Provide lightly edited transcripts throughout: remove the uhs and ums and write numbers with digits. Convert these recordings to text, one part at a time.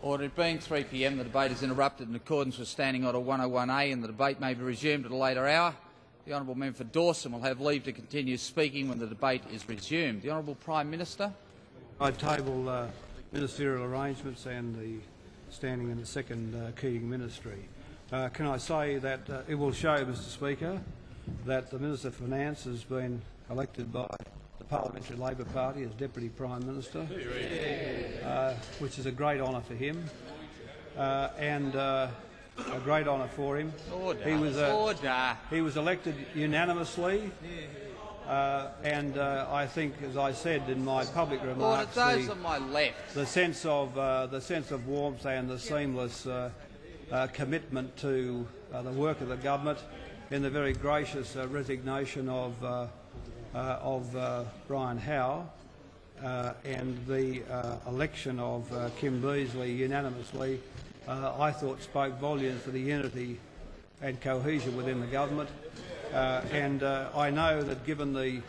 Order. It being 3 p.m, the debate is interrupted in accordance with Standing Order 101A, and the debate may be resumed at a later hour. The honourable member for Dawson will have leave to continue speaking when the debate is resumed. The honourable Prime Minister. I table ministerial arrangements and the standing in the second Keating ministry. Can I say that it will show, Mr Speaker, that the Minister for Finance has been elected by the Parliamentary Labor Party as Deputy Prime Minister, which is a great honour for him and a great honour for him. He was elected unanimously, and I think, as I said in my public remarks, the sense of warmth and the seamless commitment to the work of the government, in the very gracious resignation of Brian Howe and the election of Kim Beazley unanimously, I thought spoke volumes for the unity and cohesion within the government. And I know that, given the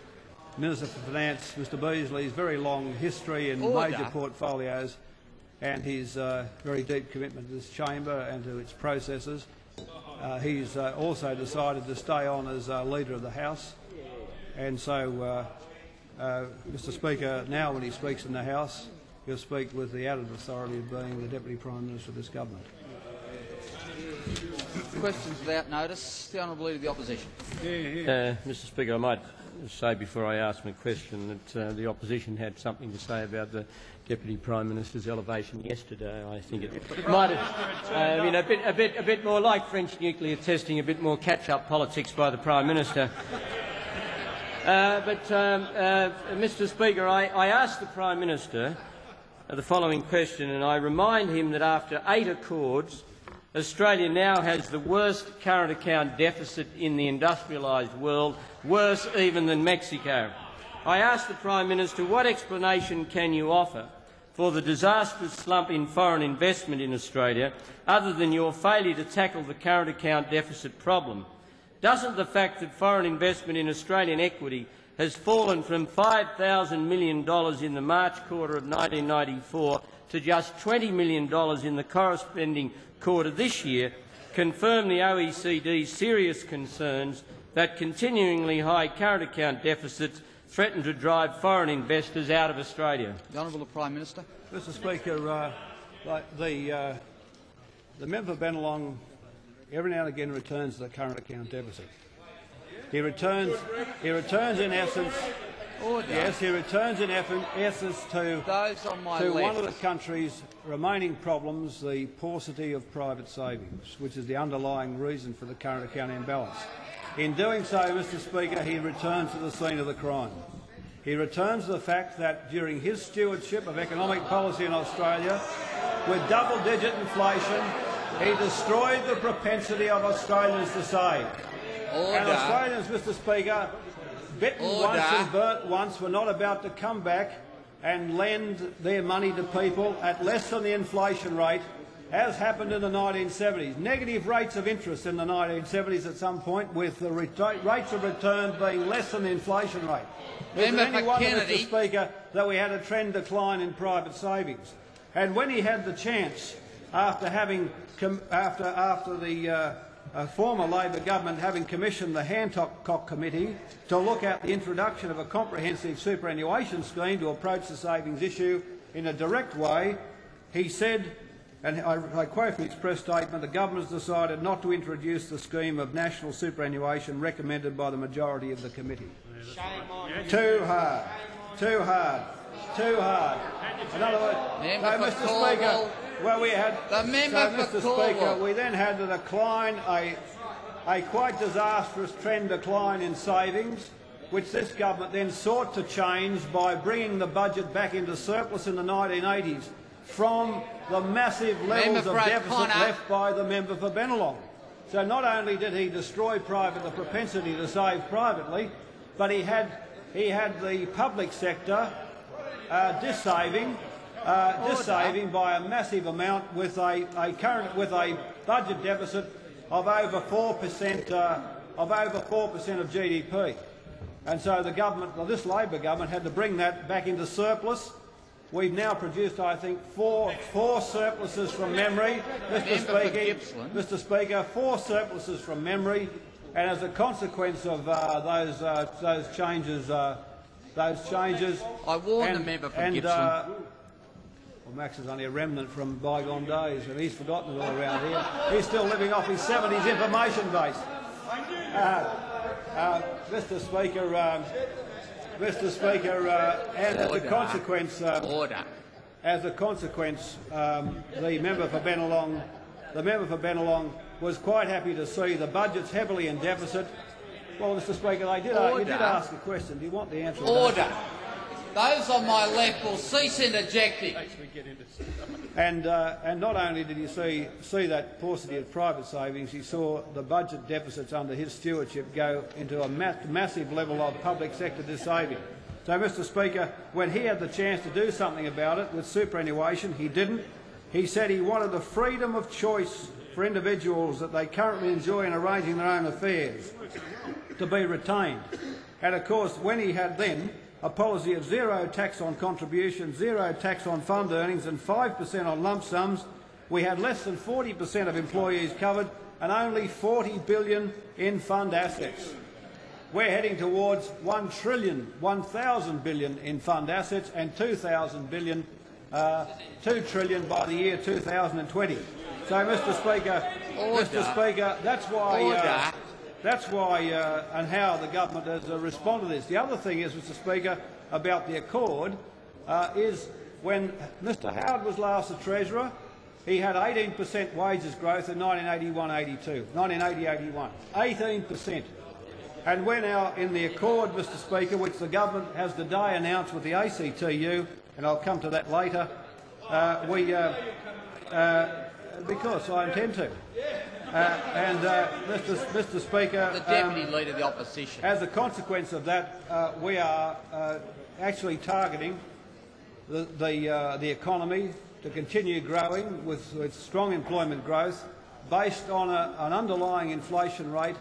Minister for Finance, Mr Beazley's very long history in major portfolios and his very deep commitment to this chamber and to its processes, he's also decided to stay on as Leader of the House. And so, Mr Speaker, now when he speaks in the House, he'll speak with the added authority of being the Deputy Prime Minister of this government. Questions without notice. The Honourable Leader of the Opposition. Mr Speaker, I might say before I ask my question that the Opposition had something to say about the Deputy Prime Minister's elevation yesterday. I think it might have been a bit more like French nuclear testing, a bit more catch-up politics by the Prime Minister. Mr Speaker, I asked the Prime Minister the following question, and I remind him that after 8 accords, Australia now has the worst current account deficit in the industrialised world, worse even than Mexico. I asked the Prime Minister, what explanation can you offer for the disastrous slump in foreign investment in Australia, other than your failure to tackle the current account deficit problem? Doesn't the fact that foreign investment in Australian equity has fallen from $5,000 million in the March quarter of 1994 to just $20 million in the corresponding quarter this year confirm the OECD's serious concerns that continuingly high current account deficits threaten to drive foreign investors out of Australia? The Honourable Prime Minister. Mr Speaker, the member for Bennelong every now and again returns to the current account deficit. He returns in essence. Yes, he returns in essence to one of the country's remaining problems, the paucity of private savings, which is the underlying reason for the current account imbalance. In doing so, Mr Speaker, he returns to the scene of the crime. He returns to the fact that during his stewardship of economic policy in Australia, with double-digit inflation, he destroyed the propensity of Australians to save. And Australians, Mr Speaker, bitten once and burnt once, were not about to come back and lend their money to people at less than the inflation rate, as happened in the 1970s. Negative rates of interest in the 1970s at some point, with the rates of return being less than the inflation rate. Is there any wonder, Mr Speaker, that we had a trend decline in private savings? And when he had the chance, after the former Labor government having commissioned the Hancock Committee to look at the introduction of a comprehensive superannuation scheme to approach the savings issue in a direct way, he said, and I quote from his press statement, the government has decided not to introduce the scheme of national superannuation recommended by the majority of the committee. Too hard. Too hard. Too hard. In other words, Mr Speaker, well, we had, Mr Speaker, we then had a decline, a quite disastrous trend decline in savings, which this government then sought to change by bringing the budget back into surplus in the 1980s from the massive levels of deficit left by the member for Bennelong. So not only did he destroy the propensity to save privately, but he had the public sector dissaving by a massive amount, with a budget deficit of over 4% of GDP. And so the government, this Labor government, had to bring that back into surplus, We've now produced, I think, four surpluses from memory, Mr. Speaker, 4 surpluses from memory, and as a consequence of those changes, I warned the member from Gippsland. Well, Max is only a remnant from bygone days, and he's forgotten it all around here. He's still living off his 70s information base. Mr. Speaker, and as a consequence, the member for Bennelong was quite happy to see the budget's heavily in deficit. Well, Mr. Speaker, you did ask a question. Do you want the answer? Order. Those on my left will cease interjecting. And not only did he see that paucity of private savings, he saw the budget deficits under his stewardship go into a massive level of public sector saving. So, Mr. Speaker, when he had the chance to do something about it with superannuation, he didn't. He said he wanted the freedom of choice for individuals that they currently enjoy in arranging their own affairs to be retained. And of course, when he had then a policy of 0 tax on contributions, 0 tax on fund earnings and 5% on lump sums, we had less than 40% of employees covered and only $40 billion in fund assets. We're heading towards $1,000 billion in fund assets and $2 trillion by the year 2020. So, Mr. Speaker, that's why and how the government has responded to this. The other thing is, Mr. Speaker, about the Accord, is when Mr. Howard was last the Treasurer, he had 18% wages growth in 1980-81. 18%. And we're now in the Accord, Mr. Speaker, which the government has today announced with the ACTU, and I'll come to that later, because I intend to. Mr. Speaker, the Deputy Leader of the Opposition. As a consequence of that, we are actually targeting the economy to continue growing with strong employment growth based on an underlying inflation rate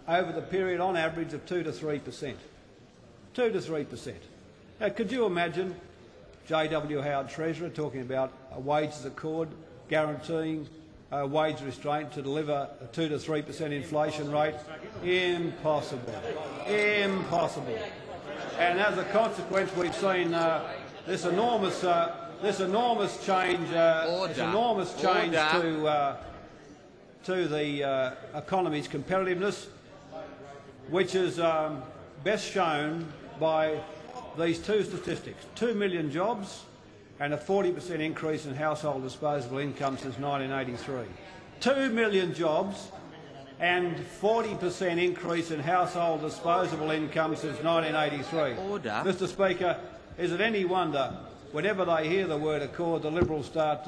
over the period on average of 2 to 3%. 2 to 3%. Now, could you imagine J.W. Howard, Treasurer, talking about a wages accord guaranteeing wage restraint to deliver a 2 to 3% inflation rate? Impossible. Impossible. And as a consequence, we've seen this enormous change to the economy's competitiveness, which is best shown by these two statistics: 2 million jobs and a 40% increase in household disposable income since 1983. 2 million jobs and 40% increase in household disposable income since 1983. Order. Mr. Speaker, is it any wonder whenever they hear the word Accord, the Liberals start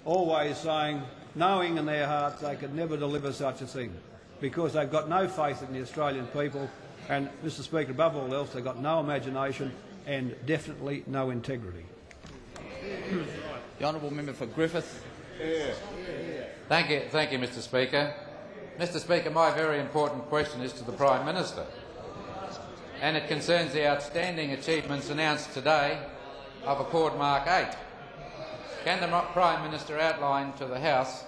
always saying, knowing in their hearts they could never deliver such a thing, because they've got no faith in the Australian people, and, Mr. Speaker, above all else, they've got no imagination and definitely no integrity. The Honourable Member for Griffith. Thank you, Mr. Speaker. Mr. Speaker, my very important question is to the Prime Minister, and it concerns the outstanding achievements announced today of Accord Mark 8. Can the Prime Minister outline to the House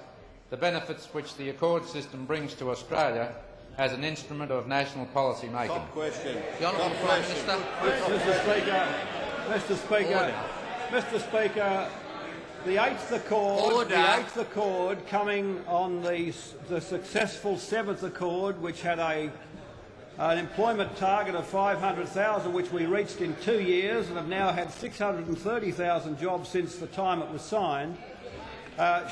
the benefits which the Accord system brings to Australia as an instrument of national policy making? Top question. The Honourable Prime Minister. Mr. Speaker, the eighth Accord coming on the successful 7th Accord, which had an employment target of 500,000, which we reached in 2 years and have now had 630,000 jobs since the time it was signed,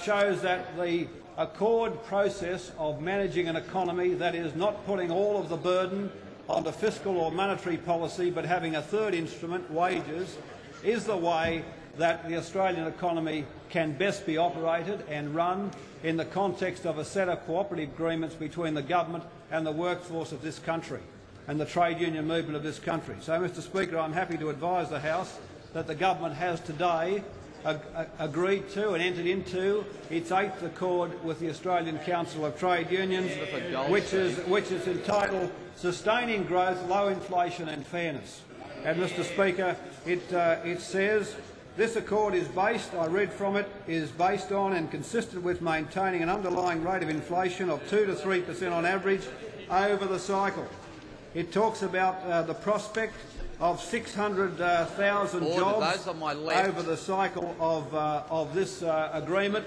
shows that the Accord process of managing an economy that is not putting all of the burden onto fiscal or monetary policy but having a third instrument, wages, is the way that the Australian economy can best be operated and run in the context of a set of cooperative agreements between the government and the workforce of this country and the trade union movement of this country. So, Mr. Speaker, I'm happy to advise the House that the government has today agreed to and entered into its 8th Accord with the Australian Council of Trade Unions, which is entitled Sustaining Growth, Low Inflation and Fairness. And, Mr Speaker, it says, this accord is based, I read from it, is based on and consistent with maintaining an underlying rate of inflation of 2 to 3% on average over the cycle. It talks about the prospect of 600,000 jobs over the cycle of this agreement.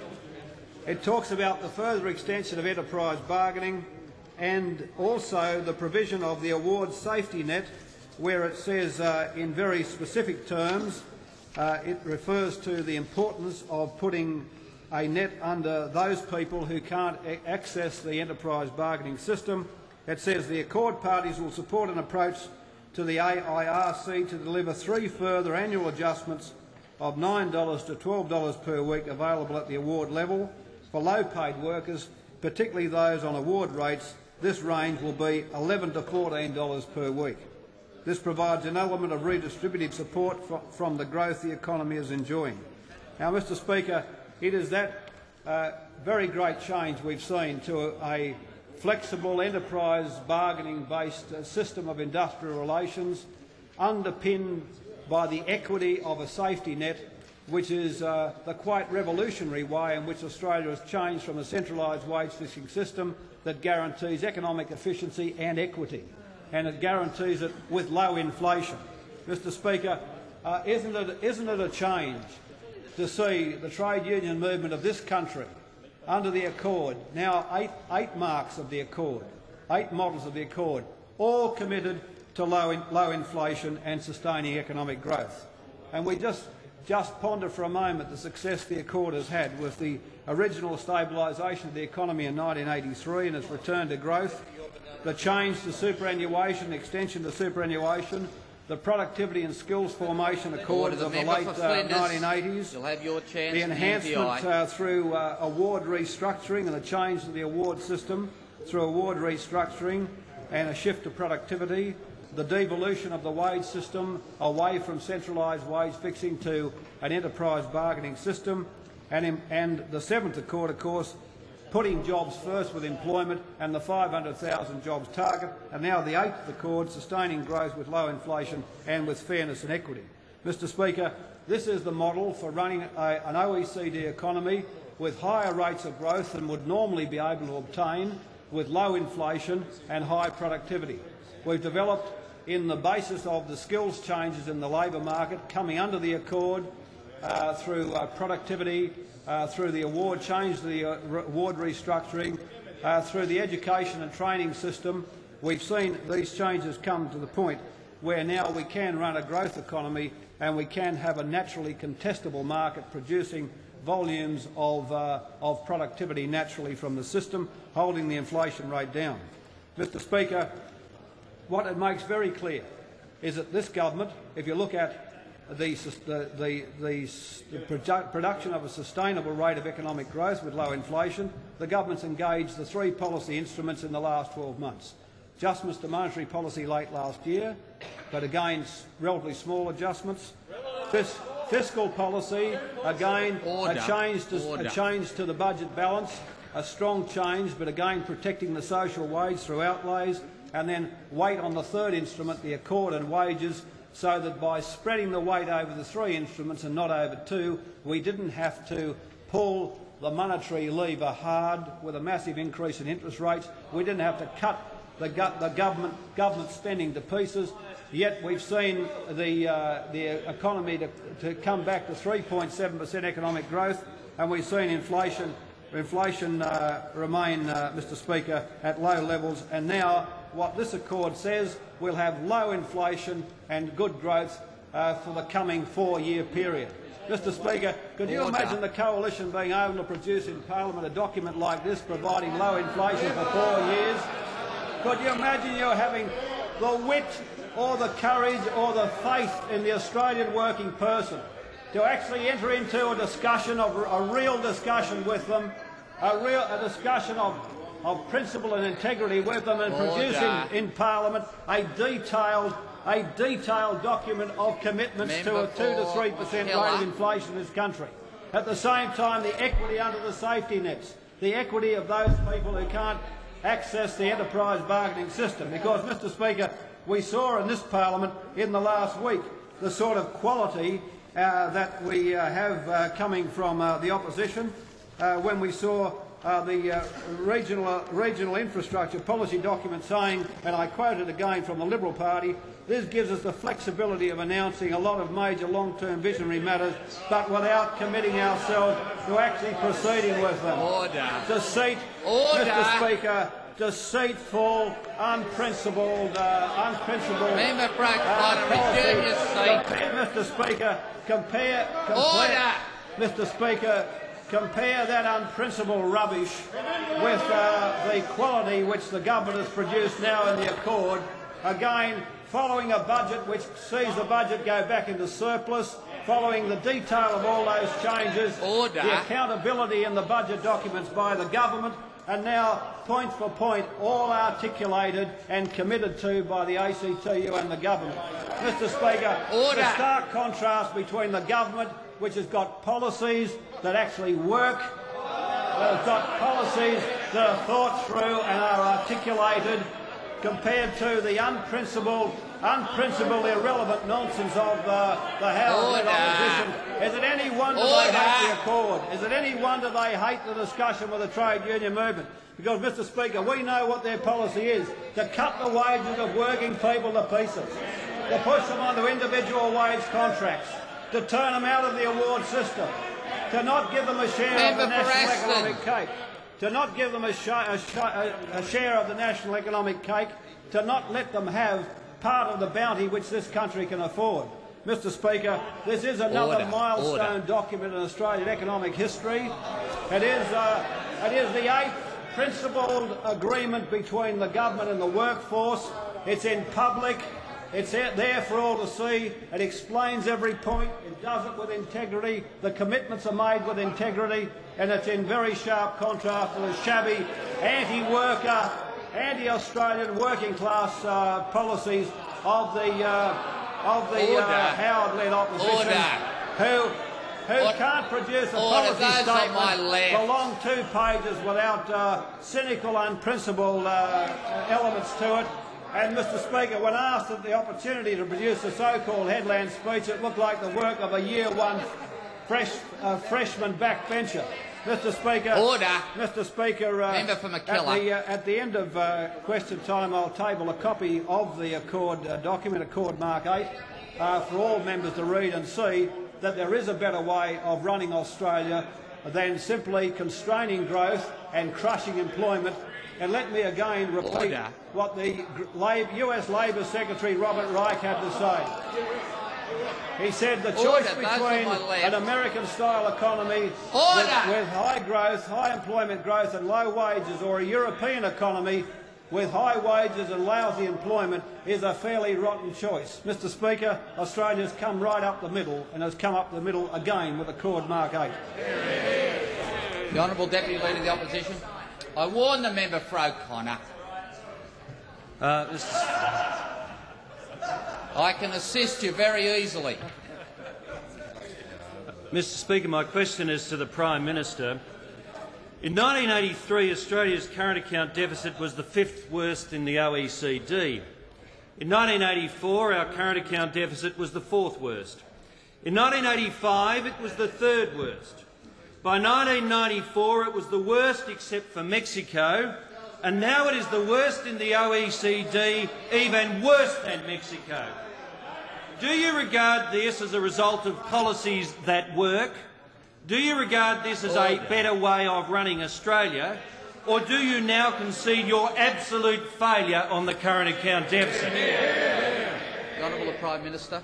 It talks about the further extension of enterprise bargaining and also the provision of the award safety net, where it says in very specific terms it refers to the importance of putting a net under those people who can't access the enterprise bargaining system. It says the accord parties will support an approach to the AIRC to deliver 3 further annual adjustments of $9 to $12 per week available at the award level. For low-paid workers, particularly those on award rates, this range will be $11 to $14 per week. This provides an element of redistributive support from the growth the economy is enjoying. Now, Mr Speaker, it is that very great change we've seen to a flexible enterprise bargaining-based system of industrial relations underpinned by the equity of a safety net, which is the quite revolutionary way in which Australia has changed from a centralised wage-fixing system that guarantees economic efficiency and equity, and it guarantees it with low inflation. Mr Speaker, isn't it a change to see the trade union movement of this country under the Accord, now eight marks of the Accord, 8 models of the Accord, all committed to low inflation and sustaining economic growth? And we just ponder for a moment the success the Accord has had with the original stabilisation of the economy in 1983 and its return to growth, the change to superannuation, extension to superannuation, the productivity and skills formation accords of the late 1980s, the enhancement through award restructuring and the change to the award system through award restructuring and a shift to productivity, the devolution of the wage system away from centralised wage fixing to an enterprise bargaining system, and the 7th Accord, of course, putting jobs first with employment and the 500,000 jobs target, and now the 8th Accord, sustaining growth with low inflation and with fairness and equity. Mr Speaker, this is the model for running an OECD economy with higher rates of growth than would normally be able to obtain with low inflation and high productivity. We've developed in the basis of the skills changes in the labour market coming under the Accord through productivity, through the award change, the award restructuring, through the education and training system. We've seen these changes come to the point where now we can run a growth economy and we can have a naturally contestable market producing volumes of productivity naturally from the system, holding the inflation rate down. Mr Speaker, what it makes very clear is that this government, if you look at the production of a sustainable rate of economic growth with low inflation, the government's engaged the 3 policy instruments in the last 12 months. Adjustments to monetary policy late last year, but again relatively small adjustments. Fiscal policy, again a change to the budget balance, a strong change, but again protecting the social wage through outlays, and then wait on the 3rd instrument, the Accord and wages, so that by spreading the weight over the 3 instruments and not over 2, we didn't have to pull the monetary lever hard with a massive increase in interest rates. We didn't have to cut the government spending to pieces. Yet we've seen the economy to come back to 3.7% economic growth, and we've seen inflation remain, Mr Speaker, at low levels. And now what this Accord says, we'll have low inflation and good growth for the coming 4-year period. Mr Speaker, could you imagine the Coalition being able to produce in Parliament a document like this providing low inflation for 4 years? Could you imagine you having the wit or the courage or the faith in the Australian working person to actually enter into a discussion, a real discussion with them, a discussion of principle and integrity with them, and producing in Parliament a detailed document of commitments to a 2 to 3% rate of inflation in this country. At the same time, the equity under the safety nets, the equity of those people who can't access the enterprise bargaining system. Because, Mr Speaker, we saw in this parliament in the last week the sort of quality that we have coming from the opposition when we saw the regional infrastructure policy document saying, and I quote it again from the Liberal Party, this gives us the flexibility of announcing a lot of major long-term visionary matters, but without committing ourselves to actually proceeding with them. Order. Deceit, Order. Mr Speaker, deceitful, unprincipled, Member for resume your seat. Mr Speaker, compare Mr Speaker, compare that unprincipled rubbish with the quality which the government has produced now in the Accord. Again, following a budget which sees the budget go back into surplus, following the detail of all those changes, the accountability in the budget documents by the government, and now, point for point, all articulated and committed to by the ACTU and the government. Mr Speaker, the stark contrast between the government, which has got policies that actually work, that has got policies that are thought through and are articulated, compared to the unprincipled, irrelevant nonsense of the Howard-led opposition. Is it any wonder they hate the Accord? Is it any wonder they hate the discussion with the trade union movement? Because, Mr Speaker, we know what their policy is, to cut the wages of working people to pieces, to push them onto individual wage contracts, to turn them out of the award system, to not give them a share of the national economic cake, to not give them a share of the national economic cake, to not let them have part of the bounty which this country can afford. Mr Speaker, this is another milestone document in Australian economic history. It is the 8th principled agreement between the government and the workforce. It's in public. It's there for all to see. It explains every point. It does it with integrity. The commitments are made with integrity, and it's in very sharp contrast to the shabby, anti-worker, anti-Australian working class policies of the Howard-led opposition, who can't produce a policy statement for long 2 pages without cynical, unprincipled elements to it. And, Mr Speaker, when asked at the opportunity to produce a so-called headland speech, it looked like the work of a Year 1 freshman backbencher. Mr Speaker, Mr Speaker, at the end of question time, I'll table a copy of the Accord document, Accord Mark 8, for all members to read and see that there is a better way of running Australia than simply constraining growth and crushing employment. And let me again repeat what the US Labor Secretary Robert Reich had to say. He said the choice between an American-style economy with high growth, high employment growth and low wages, or a European economy with high wages and lousy employment is a fairly rotten choice. Mr Speaker, Australia's come right up the middle and has come up the middle again with Accord Mark 8. The Honourable Deputy Leader of the Opposition. I warn the member for O'Connor. I can assist you very easily. Mr Speaker, my question is to the Prime Minister. In 1983, Australia's current account deficit was the 5th worst in the OECD. In 1984, our current account deficit was the 4th worst. In 1985, it was the 3rd worst. By 1994, it was the worst except for Mexico, and now it is the worst in the OECD, even worse than Mexico. Do you regard this as a result of policies that work? Do you regard this as a better way of running Australia? Or do you now concede your absolute failure on the current account deficit? The Honourable Prime Minister.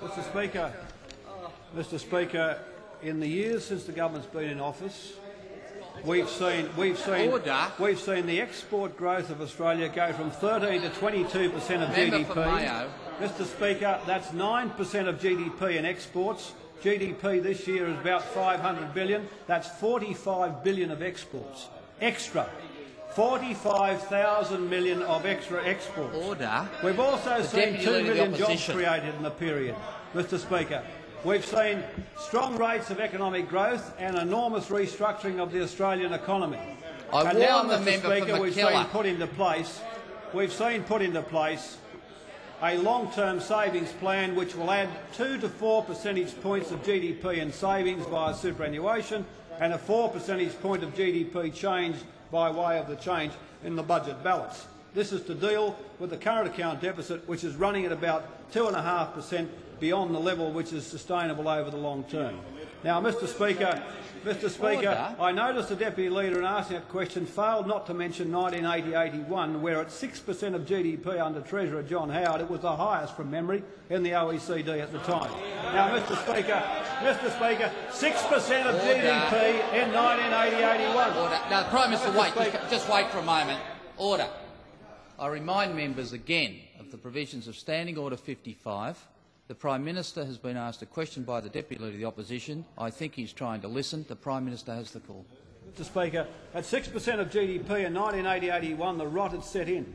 Mr Speaker, in the years since the government's been in office, we've seen the export growth of Australia go from 13 to 22% of GDP. Mr Speaker, that's 9% of GDP in exports. GDP this year is about $500 billion. That's $45 billion of exports. Extra. 45,000 million of extra exports. We've also seen 2 million jobs created in the period, Mr Speaker. We've seen strong rates of economic growth and enormous restructuring of the Australian economy. We've seen put into place a long-term savings plan which will add 2 to 4 percentage points of GDP in savings via superannuation and a 4 percentage point of GDP change by way of the change in the budget balance. This is to deal with the current account deficit, which is running at about 2.5% beyond the level which is sustainable over the long term. Now, Mr Speaker, I noticed the Deputy Leader in asking that question failed not to mention 1980-81, where at 6% of GDP under Treasurer John Howard, it was the highest from memory in the OECD at the time. Now, Mr Speaker, 6% of GDP in 1980-81. Order. Now, Prime Minister, wait. Just wait for a moment. Order. I remind members again of the provisions of Standing Order 55. The Prime Minister has been asked a question by the Deputy Leader of the Opposition. I think he's trying to listen. The Prime Minister has the call. Mr Speaker, at 6% of GDP in 1980-81, the rot had set in.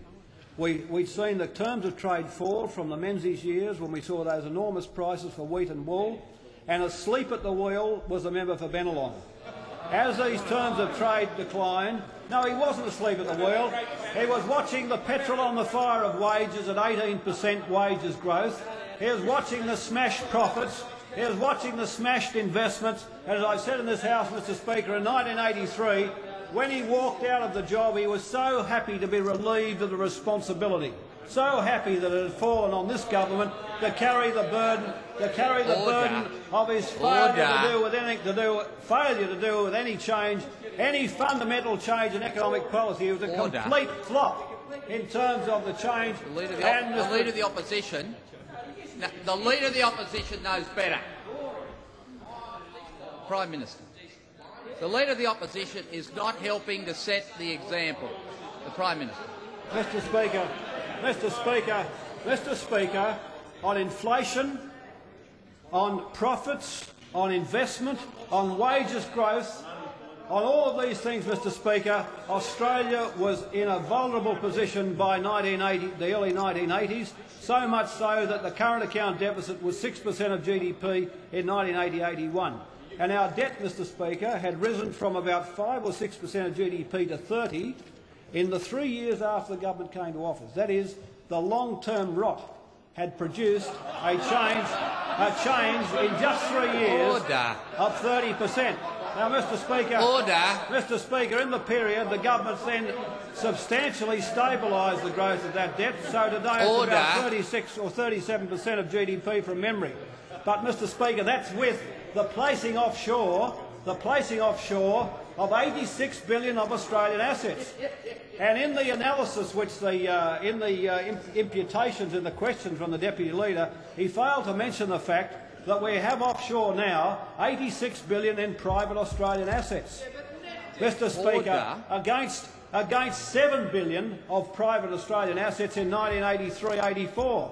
We'd seen the terms of trade fall from the Menzies years when we saw those enormous prices for wheat and wool, and asleep at the wheel was the member for Bennelong. As these terms of trade declined, no, he wasn't asleep at the wheel. He was watching the petrol on the fire of wages at 18% wages growth. He was watching the smashed profits. He was watching the smashed investments. And as I said in this House, Mr Speaker, in 1983, when he walked out of the job, he was so happy to be relieved of the responsibility, so happy that it had fallen on this government to carry the burden, of his failure to do with any change, any fundamental change in economic policy. It was a complete flop in terms of the change. The Leader of the Opposition. The Leader of the Opposition knows better. Prime Minister. The Leader of the Opposition is not helping to set the example. The Prime Minister. Mr Speaker, on inflation, on profits, on investment, on wages growth, on all of these things, Mr Speaker, Australia was in a vulnerable position by the early 1980s, so much so that the current account deficit was 6% of GDP in 1980-81. And our debt, Mr Speaker, had risen from about 5 or 6% of GDP to 30% in the 3 years after the government came to office. That is, the long-term rot had produced a change in just 3 years of 30%. Now, Mr Speaker, in the period, the government then substantially stabilised the growth of that debt, so today it's about 36 or 37% of GDP from memory. But, Mr Speaker, that's with the placing offshore of 86 billion of Australian assets. And in the analysis, which in the imputations in the question from the Deputy Leader, he failed to mention the fact that we have offshore now 86 billion in private Australian assets. Mr Speaker, against 7 billion of private Australian assets in 1983-84.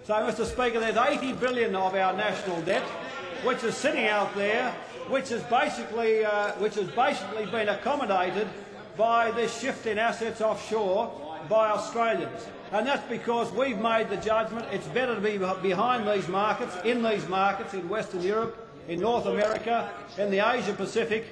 So, Mr Speaker, there's 80 billion of our national debt, which is sitting out there, which has basically been accommodated by this shift in assets offshore by Australians. And that's because we've made the judgment it's better to be behind these markets, in Western Europe, in North America, in the Asia-Pacific,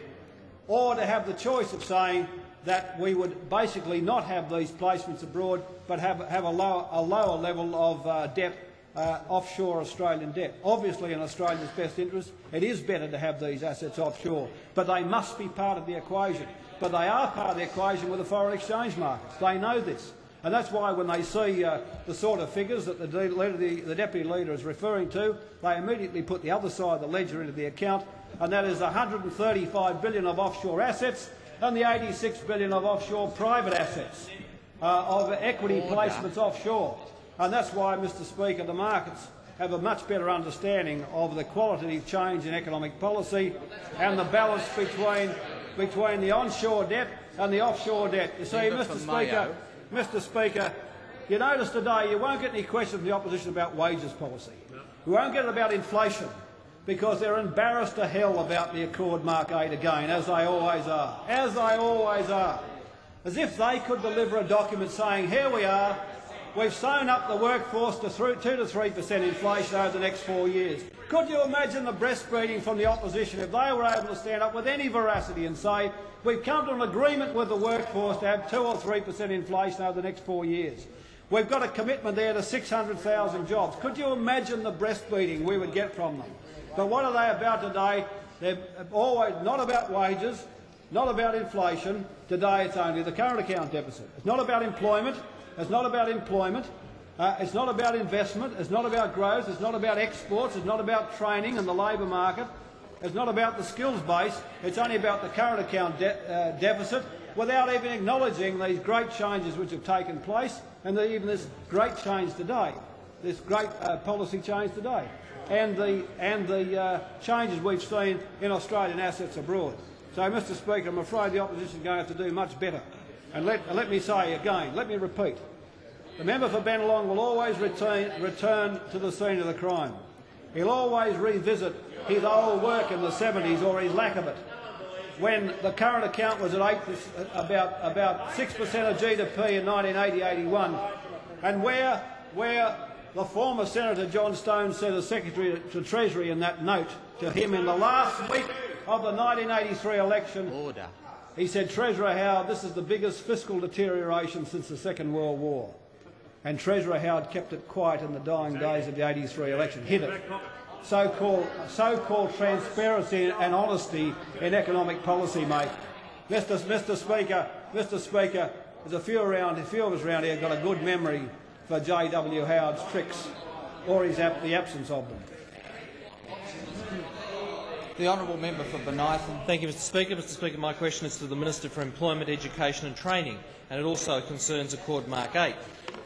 or to have the choice of saying that we would basically not have these placements abroad but have a lower level of debt, offshore Australian debt. Obviously, in Australia's best interest, it is better to have these assets offshore, but they must be part of the equation. But they are part of the equation with the foreign exchange markets. They know this. And that's why when they see the sort of figures that the Deputy Leader is referring to, they immediately put the other side of the ledger into the account, and that is 135 billion of offshore assets and the 86 billion of offshore private assets, of equity placements offshore. And that's why, Mr Speaker, the markets have a much better understanding of the qualitative change in economic policy and the balance between the onshore debt and the offshore debt. You see, Mr Speaker, you notice today you won't get any questions from the opposition about wages policy. You won't get it about inflation, because they're embarrassed to hell about the Accord Mark 8 again, as they always are. As if they could deliver a document saying, here we are, we've sewn up the workforce to 2 to 3% inflation over the next 4 years. Could you imagine the breastfeeding from the opposition if they were able to stand up with any veracity and say, we've come to an agreement with the workforce to have 2 or 3% inflation over the next 4 years? We've got a commitment there to 600,000 jobs. Could you imagine the breastfeeding we would get from them? But what are they about today? They're always not about wages, not about inflation. Today it's only the current account deficit. It's not about employment. It's not about employment. It's not about investment. It's not about growth. It's not about exports. It's not about training and the labour market. It's not about the skills base. It's only about the current account deficit, without even acknowledging these great changes which have taken place and even this great change today, this great policy change today, and the changes we've seen in Australian assets abroad. So, Mr Speaker, I'm afraid the opposition is going to have to do much better. And let me say again, let me repeat, the member for Bennelong will always return to the scene of the crime. He'll always revisit his old work in the 70s, or his lack of it, when the current account was at about 6% of GDP in 1980-81, and where the former Senator John Stone said as Secretary to Treasury in that note to him in the last week of the 1983 election, he said, "Treasurer Howard, this is the biggest fiscal deterioration since the Second World War." And Treasurer Howard kept it quiet in the dying days of the 83 election, hid it. So-called transparency and honesty in economic policy, mate. Mr Speaker, there's a few of us around here got a good memory for J.W. Howard's tricks, or the absence of them. The honourable member for Bonython. Thank you, Mr Speaker. Mr Speaker, my question is to the Minister for Employment, Education and Training, and it also concerns Accord Mark 8.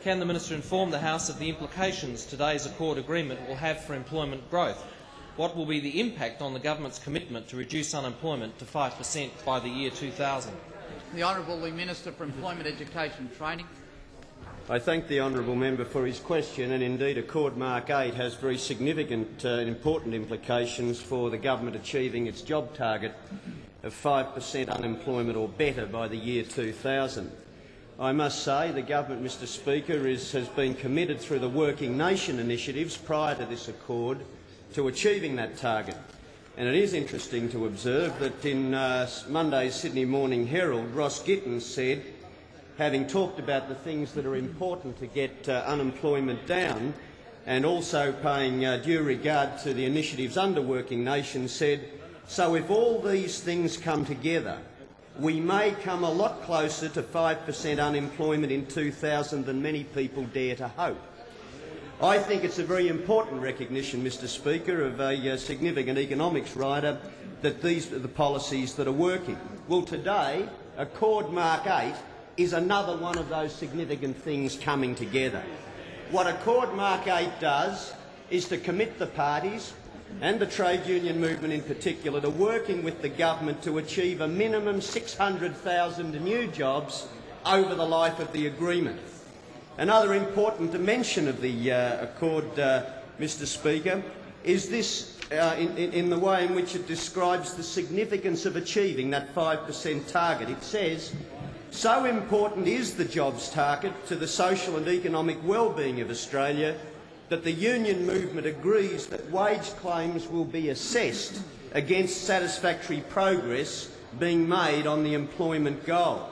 Can the Minister inform the House of the implications today's Accord agreement will have for employment growth? What will be the impact on the government's commitment to reduce unemployment to 5% by the year 2000? The Honourable Minister for Employment, Education and Training. I thank the honourable member for his question, and indeed Accord Mark 8 has very significant and important implications for the government achieving its job target of 5% unemployment or better by the year 2000. I must say the government, Mr Speaker, has been committed through the Working Nation initiatives prior to this accord to achieving that target. And it is interesting to observe that in Monday's Sydney Morning Herald, Ross Gittins said, having talked about the things that are important to get unemployment down and also paying due regard to the initiatives under Working Nation, said, "So if all these things come together, we may come a lot closer to 5% unemployment in 2000 than many people dare to hope." I think it's a very important recognition, Mr Speaker, of a significant economics writer that these are the policies that are working. Well, today, Accord Mark 8 is another one of those significant things coming together. What Accord Mark 8 does is to commit the parties, and the trade union movement in particular, to working with the government to achieve a minimum 600,000 new jobs over the life of the agreement. Another important dimension of the accord, Mr Speaker, is this in the way in which it describes the significance of achieving that 5% target. It says, "So important is the jobs target to the social and economic well-being of Australia that the union movement agrees that wage claims will be assessed against satisfactory progress being made on the employment goal."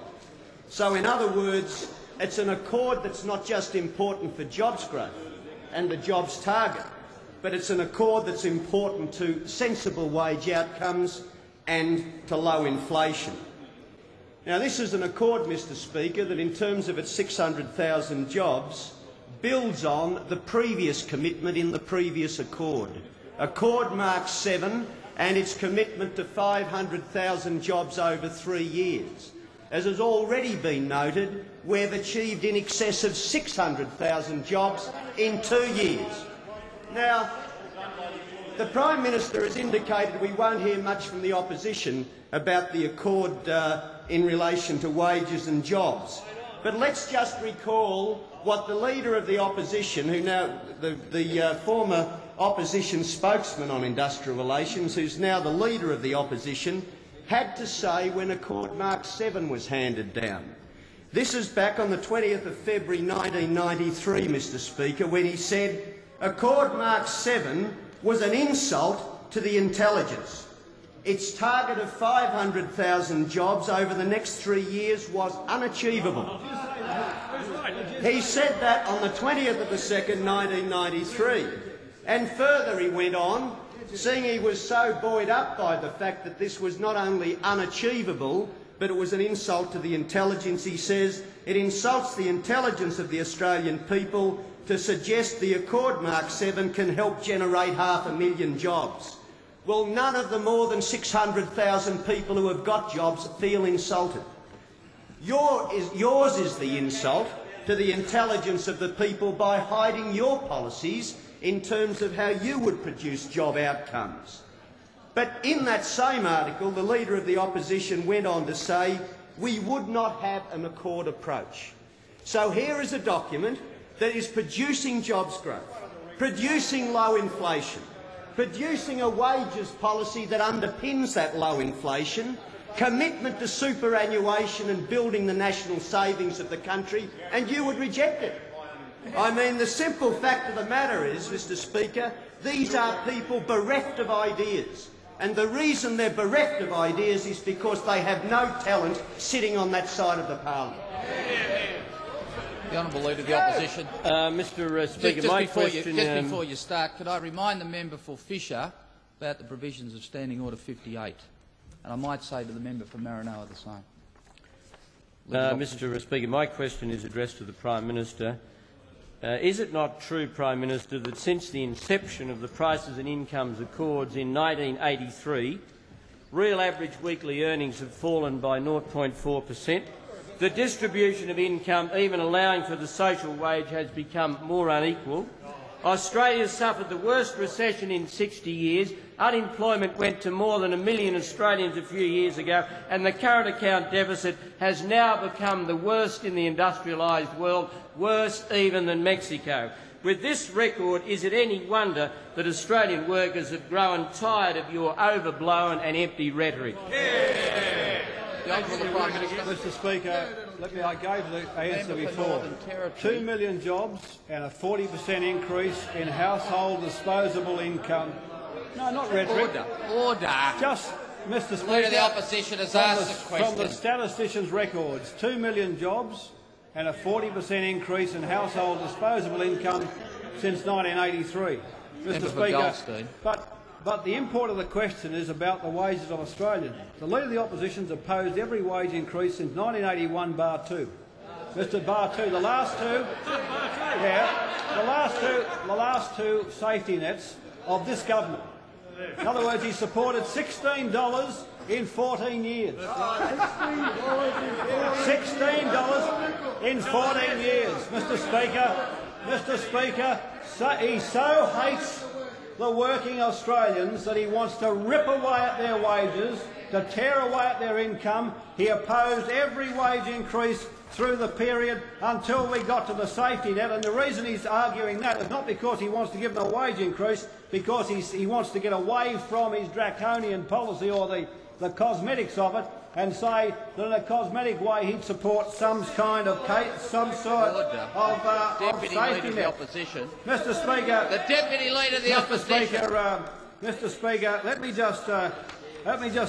So, in other words, it's an accord that's not just important for jobs growth and the jobs target, but it's an accord that's important to sensible wage outcomes and to low inflation. Now, this is an accord, Mr Speaker, that in terms of its 600,000 jobs builds on the previous commitment in the previous accord, Accord Mark 7, and its commitment to 500,000 jobs over 3 years. As has already been noted, we've achieved in excess of 600,000 jobs in 2 years. Now, the Prime Minister has indicated we won't hear much from the opposition about the accord in relation to wages and jobs. But let's just recall what the Leader of the Opposition, who now the former opposition spokesman on industrial relations, who's now the Leader of the Opposition, had to say when Accord Mark 7 was handed down. This is back on the 20th of February 1993, Mr Speaker, when he said, "Accord Mark 7 was an insult to the intelligence. Its target of 500,000 jobs over the next 3 years was unachievable." He said that on the 20th of the 2nd, 1993. And further he went on, seeing he was so buoyed up by the fact that this was not only unachievable, but it was an insult to the intelligence. He says, it insults the intelligence of the Australian people to suggest the Accord Mark 7 can help generate 500,000 jobs. Well, none of the more than 600,000 people who have got jobs feel insulted. Yours is the insult to the intelligence of the people by hiding your policies in terms of how you would produce job outcomes. But in that same article, the Leader of the Opposition went on to say, we would not have an Accord approach. So here is a document that is producing jobs growth, producing low inflation, producing a wages policy that underpins that low inflation, commitment to superannuation and building the national savings of the country, and you would reject it. I mean, the simple fact of the matter is, Mr Speaker, these are people bereft of ideas. And the reason they're bereft of ideas is because they have no talent sitting on that side of the parliament. The Honourable Leader of the Opposition. Mr Speaker, just before you start, could I remind the member for Fisher about the provisions of Standing Order 58? And I might say to the member for Maranoa the same. Mr Speaker, my question is addressed to the Prime Minister. Is it not true, Prime Minister, that since the inception of the Prices and Incomes Accords in 1983, real average weekly earnings have fallen by 0.4%, the distribution of income, even allowing for the social wage, has become more unequal, Australia suffered the worst recession in 60 years, unemployment went to more than 1 million Australians a few years ago, and the current account deficit has now become the worst in the industrialised world, worse even than Mexico. With this record, is it any wonder that Australian workers have grown tired of your overblown and empty rhetoric? Mr Speaker, I gave the answer before. 2 million jobs and a 40% increase in household disposable income. No, not rhetoric. Order. Just, Mr Speaker, Leader of the Opposition has asked a question. From the statisticians' records, 2 million jobs and a 40% increase in household disposable income since 1983. Mr Speaker, but the import of the question is about the wages of Australians. The Leader of the Opposition has opposed every wage increase since 1981 bar 2. Mr bar 2, the last two safety nets of this government. In other words, he supported $16 in 14 years. $16 in 14 years, Mr Speaker, he so hates the working Australians that he wants to rip away at their wages, to tear away at their income. He opposed every wage increase through the period until we got to the safety net, and the reason he's arguing that is not because he wants to give them a wage increase, because he wants to get away from his draconian policy or the cosmetics of it, and say that in a cosmetic way he'd support some sort of safety net. Mr Speaker, the Deputy Leader of the Opposition. Mr Speaker, let me just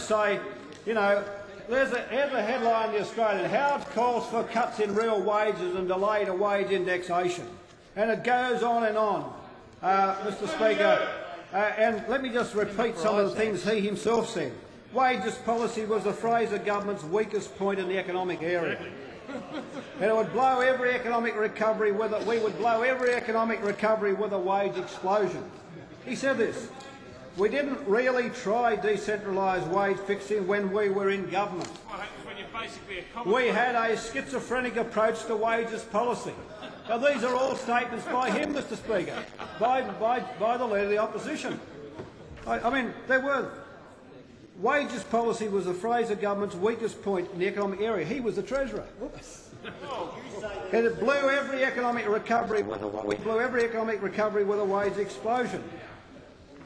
say, you know, here's a headline in the Australian. Howard calls for cuts in real wages and delay to wage indexation, and it goes on and on, Mr Speaker. And let me just repeat some of the things he himself said. Wages policy was the Fraser government's weakest point in the economic area. And it would blow every economic recovery with it. We would blow every economic recovery with a wage explosion. He said this. We didn't really try decentralised wage fixing when we were in government. We had a schizophrenic approach to wages policy. Now, these are all statements by him, Mr Speaker, by the Leader of the Opposition. I mean, there were. Wages policy was the Fraser government's weakest point in the economic area. He was the Treasurer. And it blew every economic recovery with a wage explosion.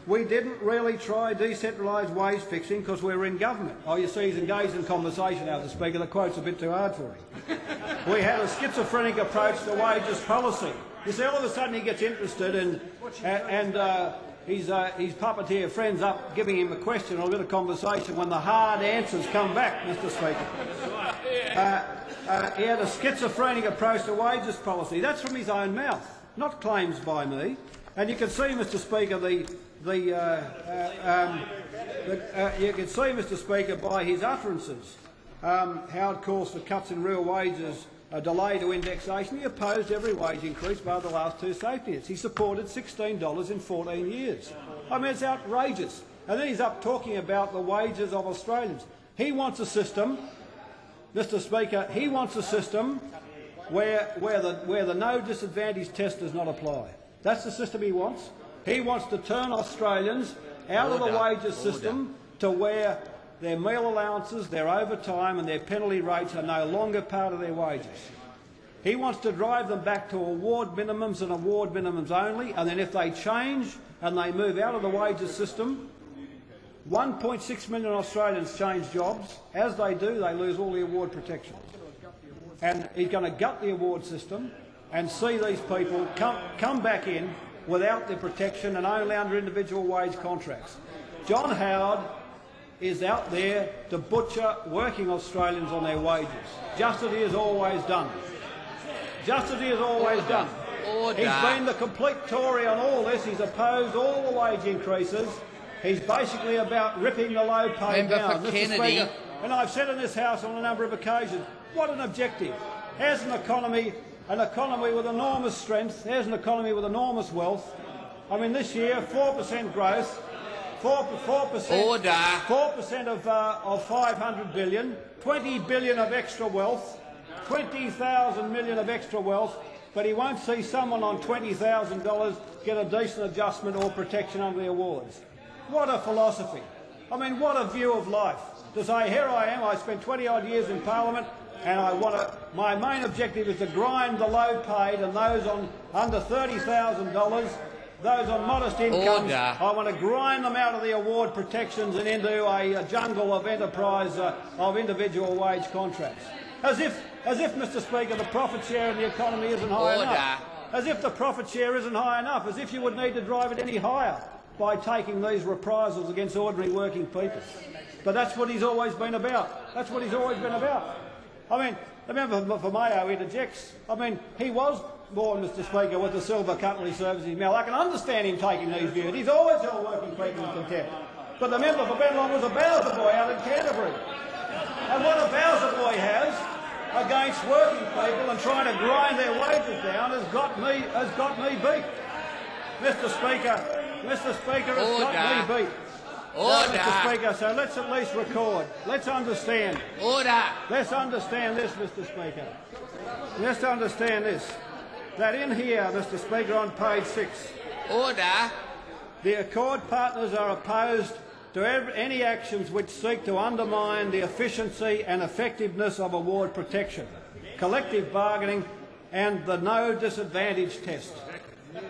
We didn't really try decentralised wage fixing because we were in government. Oh, you see, he's engaged in conversation now, the Speaker. The quote's a bit too hard for him. We had a schizophrenic approach to wages policy. You see, all of a sudden he gets interested and his puppeteer friends up giving him a question or a bit of conversation when the hard answers come back, Mr Speaker. He had a schizophrenic approach to wages policy. That's from his own mouth, not claims by me. And you can see, Mr Speaker, you can see, Mr Speaker, by his utterances how it calls for cuts in real wages, a delay to indexation. He opposed every wage increase by the last two safety nets. He supported $16 in 14 years. I mean, it's outrageous. And then he's up talking about the wages of Australians. He wants a system, Mr Speaker, he wants a system where the no disadvantage test does not apply. That's the system he wants. He wants to turn Australians out of the wages system to where their meal allowances, their overtime and their penalty rates are no longer part of their wages. He wants to drive them back to award minimums and award minimums only, and then if they change and they move out of the wages system, 1.6 million Australians change jobs. As they do, they lose all the award protections. And he's going to gut the award system and see these people come back in without the protection and only under individual wage contracts. John Howard is out there to butcher working Australians on their wages, just as he has always done. Just as he has always done. He's been the complete Tory on all this. He's opposed all the wage increases. He's basically about ripping the low pay down. Mr. Speaker, and I've said in this House on a number of occasions, what an objective. Here's an economy with enormous strength. Here's an economy with enormous wealth. I mean, this year, 4% growth, 4% of 500 billion, 20 billion of extra wealth, 20,000 million of extra wealth, but he won't see someone on $20,000 get a decent adjustment or protection under the awards. What a philosophy. I mean, what a view of life. To say, here I am, I spent 20-odd years in Parliament, and my main objective is to grind the low paid and those on under $30,000, those on modest incomes. I want to grind them out of the award protections and into a jungle of enterprise of individual wage contracts. As if, Mr Speaker, the profit share in the economy isn't high enough. As if the profit share isn't high enough. As if you would need to drive it any higher by taking these reprisals against ordinary working people. But that's what he's always been about. That's what he's always been about. I mean, the member for Mayo interjects. I mean, he was born, Mr Speaker, with the silver cutlery service in his mouth. I can understand him taking these views. He's always held working people in contempt. But the member for Bennelong was a Bowser boy out in Canterbury. And what a Bowser boy has against working people and trying to grind their wages down has got me beat. Mr Speaker, it's got me beat. Mr Speaker, so let's at least record. Let's understand. Let's understand this, Mr Speaker. Let's understand this. That in here, Mr Speaker, on page 6, the Accord partners are opposed to any actions which seek to undermine the efficiency and effectiveness of award protection, collective bargaining and the no disadvantage test.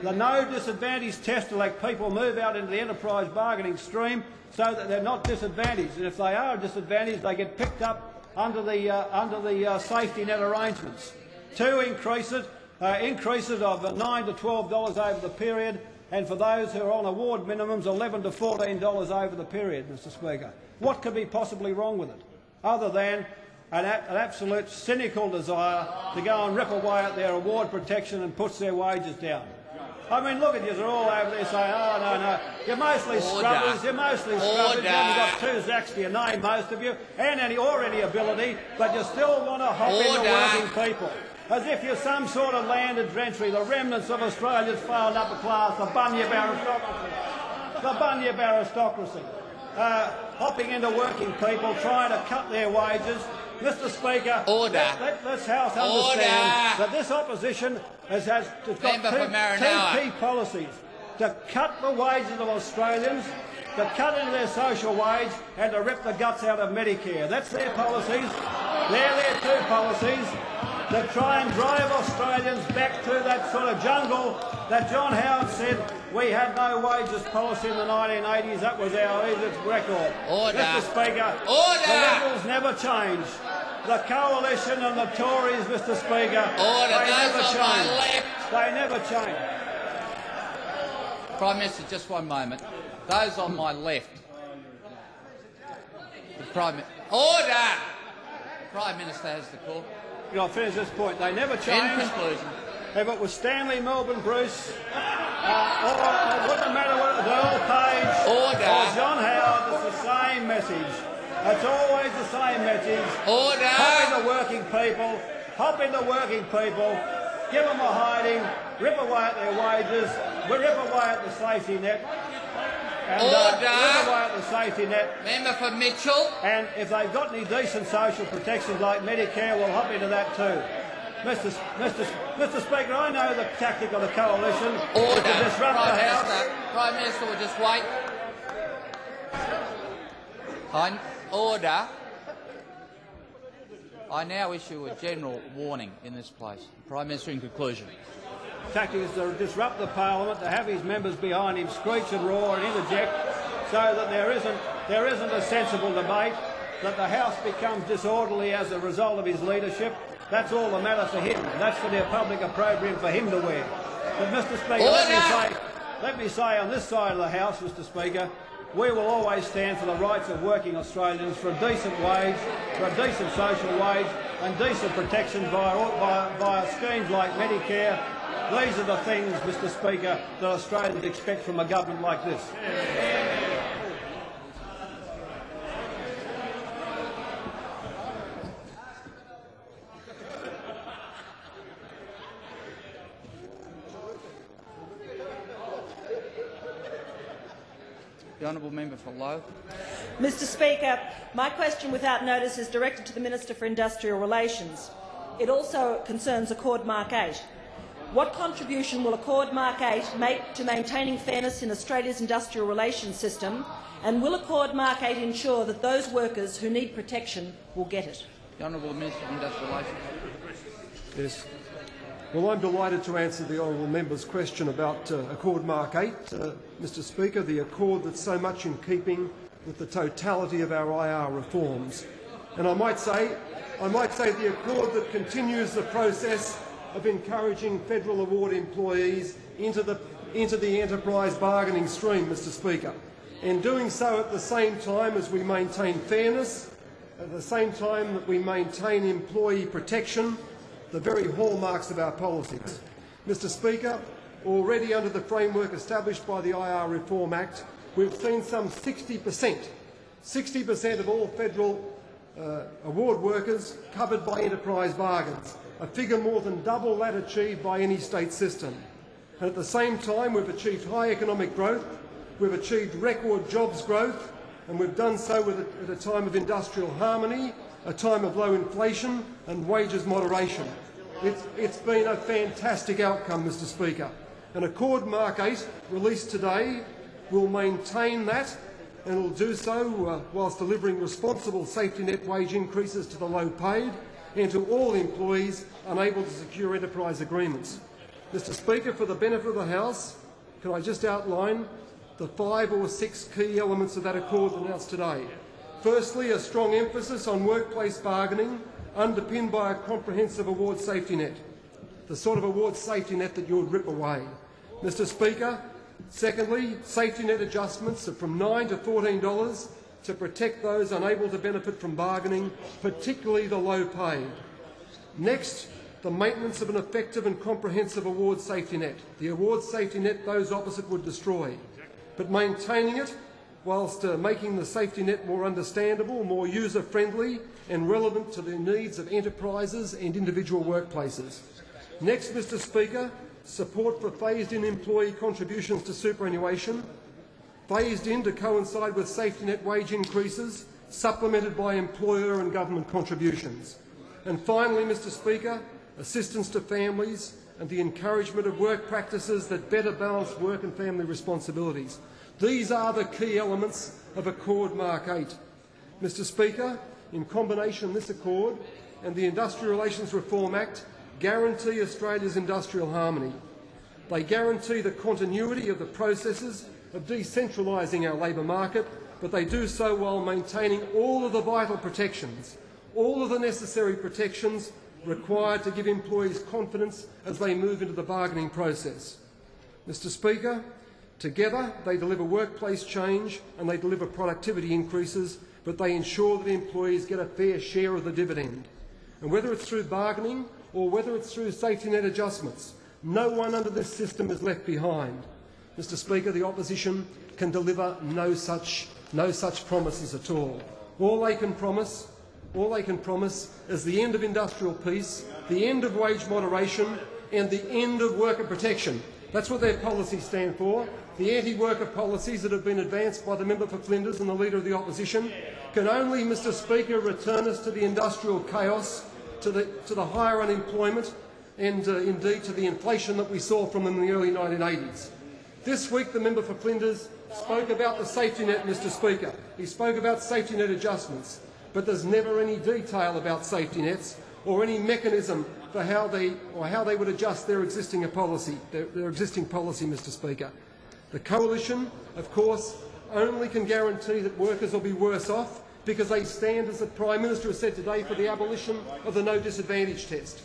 The no disadvantage test to let people move out into the enterprise bargaining stream so that they're not disadvantaged. And if they are disadvantaged, they get picked up under the safety net arrangements. 2 increases of $9 to $12 over the period, and for those who are on award minimums, $11 to $14 over the period, Mr Speaker. What could be possibly wrong with it, other than an absolute cynical desire to go and rip away at their award protection and push their wages down? I mean, look at you, they're all over there saying, oh, no, you're mostly scrubbers, you haven't got 2 Zacks to your name, most of you, and any ability, but you still want to hop into working people. As if you're some sort of landed gentry, the remnants of Australia's failed upper class, the bunyip aristocracy, hopping into working people, trying to cut their wages. Mr Speaker, let this House understand that this opposition has got two key policies: to cut the wages of Australians, to cut into their social wage, and to rip the guts out of Medicare. That's their policies. They're their 2 policies, to try and drive Australians back to that sort of jungle that John Howard said we had no wages policy in the 1980s. That was our record. Mr Speaker, the levels never change. The Coalition and the Tories, Mr Speaker, they never change. They never change. Prime Minister, just one moment. Those on my left. Order! Prime Minister has the call. I'll finish this point. They never changed. In conclusion. If it was Stanley, Melbourne, Bruce, or it wouldn't matter whether it was Earl Page or John Howard, it's the same message. It's always the same message. Order! Hop in the working people, hop in the working people, give them a hiding, rip away at their wages, rip away at the safety net. And, Order! Rip away at the safety net. Member for Mitchell. And if they've got any decent social protections like Medicare, we'll hop into that too. Mr. Speaker, I know the tactic of the coalition is to disrupt the House. Prime Minister will just wait. Order. I now issue a general warning in this place. Prime Minister, in conclusion. The tactic is to disrupt the Parliament, to have his members behind him screech and roar and interject, so that there isn't a sensible debate, that the House becomes disorderly as a result of his leadership. That's all that matters for him. That's for the public opprobrium for him to wear. But, Mr. Speaker, let me say on this side of the House, Mr. Speaker, we will always stand for the rights of working Australians, for a decent wage, for a decent social wage and decent protection via schemes like Medicare. These are the things, Mr. Speaker, that Australians expect from a government like this. The honourable member for Lowe. Mr. Speaker, my question without notice is directed to the Minister for Industrial Relations. It also concerns Accord Mark 8. What contribution will Accord Mark 8 make to maintaining fairness in Australia's industrial relations system, and will Accord Mark 8 ensure that those workers who need protection will get it? The honourable Minister for Industrial Relations. Yes. Well, I'm delighted to answer the honourable member's question about Accord Mark 8, Mr. Speaker, the accord that's so much in keeping with the totality of our IR reforms. And I might say the accord that continues the process of encouraging federal award employees into the enterprise bargaining stream, Mr. Speaker, and doing so at the same time as we maintain fairness, at the same time that we maintain employee protection, the very hallmarks of our policies. Mr. Speaker, already under the framework established by the IR Reform Act, we've seen some 60% of all federal award workers covered by enterprise bargains, a figure more than double that achieved by any state system. And at the same time, we've achieved high economic growth, we've achieved record jobs growth, and we've done so at a time of industrial harmony, a time of low inflation and wages moderation. It's been a fantastic outcome, Mr. Speaker. And Accord Mark 8, released today, will maintain that, and will do so whilst delivering responsible safety net wage increases to the low paid and to all employees unable to secure enterprise agreements. Mr. Speaker, for the benefit of the House, can I just outline the 5 or 6 key elements of that accord announced today? Firstly, a strong emphasis on workplace bargaining underpinned by a comprehensive award safety net, the sort of award safety net that you would rip away. Mr. Speaker, secondly, safety net adjustments from $9 to $14 to protect those unable to benefit from bargaining, particularly the low paid. Next, the maintenance of an effective and comprehensive award safety net, the award safety net those opposite would destroy, but maintaining it whilst making the safety net more understandable, more user-friendly and relevant to the needs of enterprises and individual workplaces. Next, Mr. Speaker, support for phased-in employee contributions to superannuation, phased in to coincide with safety net wage increases, supplemented by employer and government contributions. And finally, Mr. Speaker, assistance to families and the encouragement of work practices that better balance work and family responsibilities. These are the key elements of Accord Mark 8. Mr. Speaker, in combination, this accord and the Industrial Relations Reform Act guarantee Australia's industrial harmony. They guarantee the continuity of the processes of decentralising our labour market, but they do so while maintaining all of the vital protections, all of the necessary protections required to give employees confidence as they move into the bargaining process. Mr. Speaker, Together, they deliver workplace change and they deliver productivity increases, but they ensure that employees get a fair share of the dividend. And whether it's through bargaining or whether it's through safety net adjustments, no one under this system is left behind. Mr Speaker, the opposition can deliver no such promises at all. All they can promise is the end of industrial peace, the end of wage moderation and the end of worker protection. That's what their policies stand for. The anti-worker policies that have been advanced by the member for Flinders and the Leader of the Opposition can only, Mr Speaker, return us to the industrial chaos, to the higher unemployment and indeed to the inflation that we saw from them in the early 1980s. This week the member for Flinders spoke about the safety net, Mr Speaker. He spoke about safety net adjustments, but there's never any detail about safety nets or any mechanism for how they would adjust their existing policy, Mr Speaker. The Coalition, of course, only can guarantee that workers will be worse off because they stand, as the Prime Minister has said today, for the abolition of the no disadvantage test.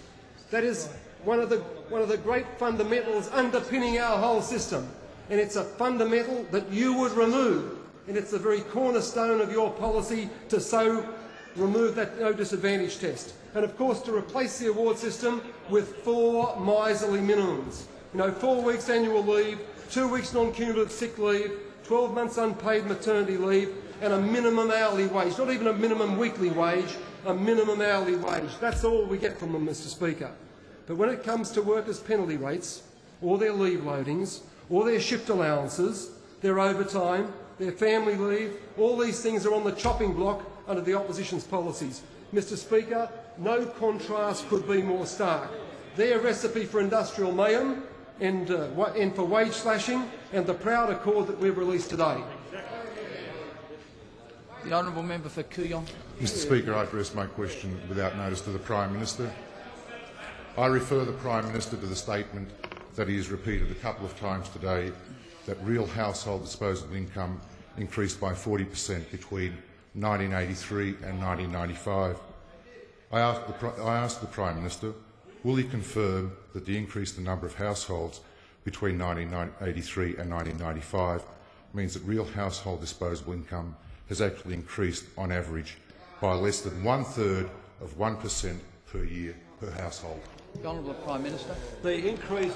That is one of the great fundamentals underpinning our whole system, and it's a fundamental that you would remove, and it's the very cornerstone of your policy to so remove that no disadvantage test. And of course to replace the award system with 4 miserly minimums. 4 weeks annual leave, 2 weeks non-cumulative sick leave, 12 months unpaid maternity leave and a minimum hourly wage, not even a minimum weekly wage, a minimum hourly wage. That's all we get from them, Mr Speaker. But when it comes to workers' penalty rates, or their leave loadings, or their shift allowances, their overtime, their family leave, all these things are on the chopping block under the opposition's policies. Mr Speaker, no contrast could be more stark. Their recipe for industrial mayhem and for wage slashing and the proud accord that we've released today. The honourable member for Couillon. Mr Speaker, I address my question without notice to the Prime Minister. I refer the Prime Minister to the statement that he has repeated a couple of times today that real household disposable income increased by 40% between 1983 and 1995. I asked the Prime Minister, will he confirm that the increase in the number of households between 1983 and 1995 means that real household disposable income has actually increased on average by less than 1/3 of 1% per year per household? The Honourable Prime Minister. The increase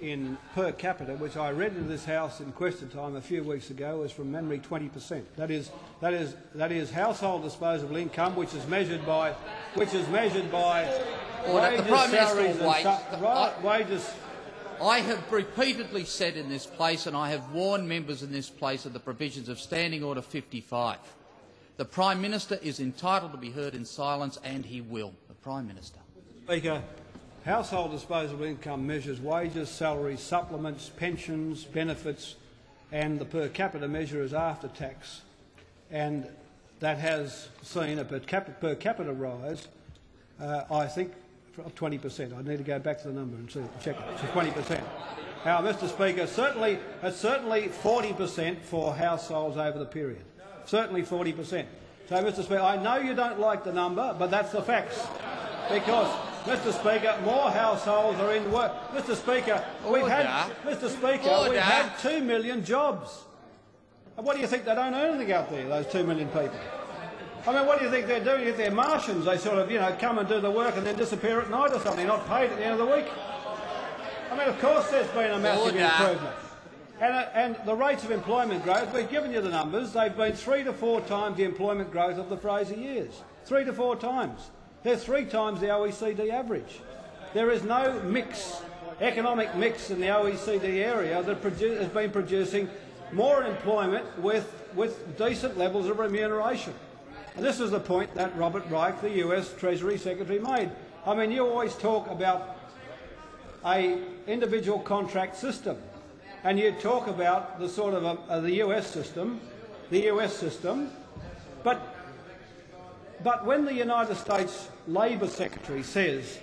in per capita, which I read in this House in question time a few weeks ago, was from memory 20%. That is household disposable income, which is measured by wages, salaries, and wages. I have repeatedly said in this place, and I have warned members in this place of the provisions of Standing Order 55. The Prime Minister is entitled to be heard in silence, and he will. The Prime Minister. Speaker, household disposable income measures wages, salaries, supplements, pensions, benefits, and the per capita measure is after tax. And that has seen a per capita rise, I think, of 20%. I need to go back to the number and check it. It's 20%. Now, Mr Speaker, it's certainly 40% for households over the period. Certainly 40%. So, Mr Speaker, I know you don't like the number, but that's the facts. Because, Mr Speaker, more households are in work. Mr Speaker, we've had 2 million jobs. And what do you think? They don't earn anything out there, those 2 million people. I mean, what do you think they're doing? If they're Martians, they sort of, come and do the work and then disappear at night or something, not paid at the end of the week. I mean, of course there's been a massive improvement. And the rates of employment growth, we've given you the numbers, they've been 3 to 4 times the employment growth of the Fraser years. 3 to 4 times. They're 3 times the OECD average. There is no economic mix in the OECD area that has been producing more employment with decent levels of remuneration. And this is the point that Robert Reich, the US Treasury Secretary, made. I mean, you always talk about an individual contract system, and you talk about the sort of the US system, but when the United States Labor Secretary says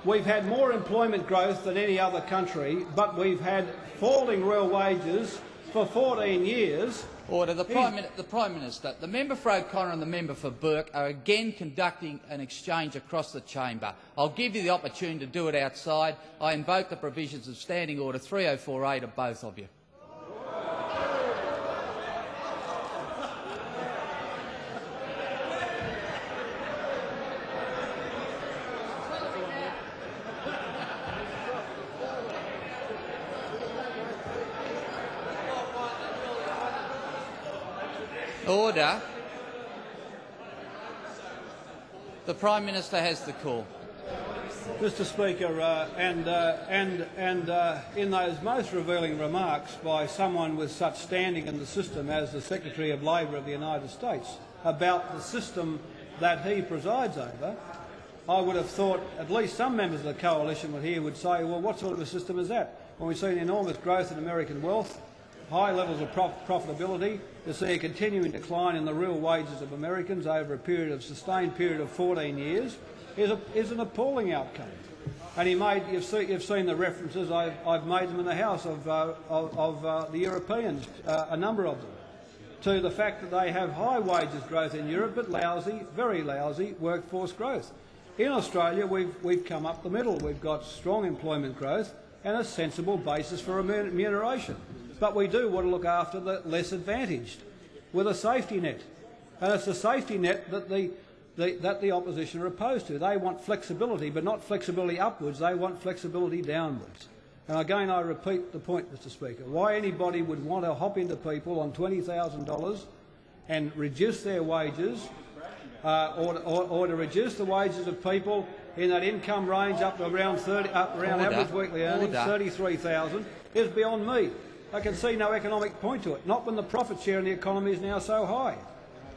we've had more employment growth than any other country, but we've had falling real wages for 14 years, Order. The Prime Minister, the member for O'Connor and the member for Burke are again conducting an exchange across the chamber. I'll give you the opportunity to do it outside. I invoke the provisions of Standing Order 3048 of both of you. Order. The Prime Minister has the call. Mr. Speaker, in those most revealing remarks by someone with such standing in the system as the Secretary of Labor of the United States about the system that he presides over, I would have thought at least some members of the coalition would say, well, what sort of a system is that? When we've seen enormous growth in American wealth, high levels of profitability, to see a continuing decline in the real wages of Americans over a sustained period of 14 years is an appalling outcome. And you've seen the references, I've made them in the House of the Europeans, a number of them, to the fact that they have high wages growth in Europe but lousy, very lousy workforce growth. In Australia we've come up the middle. We've got strong employment growth and a sensible basis for remuneration. But we do want to look after the less advantaged with a safety net. And it's a safety net that the opposition are opposed to. They want flexibility, but not flexibility upwards. They want flexibility downwards. And again, I repeat the point, Mr. Speaker. Why anybody would want to hop into people on $20,000 and reduce their wages, or to reduce the wages of people in that income range up to around average weekly earnings, 33,000, is beyond me. I can see no economic point to it, not when the profit share in the economy is now so high.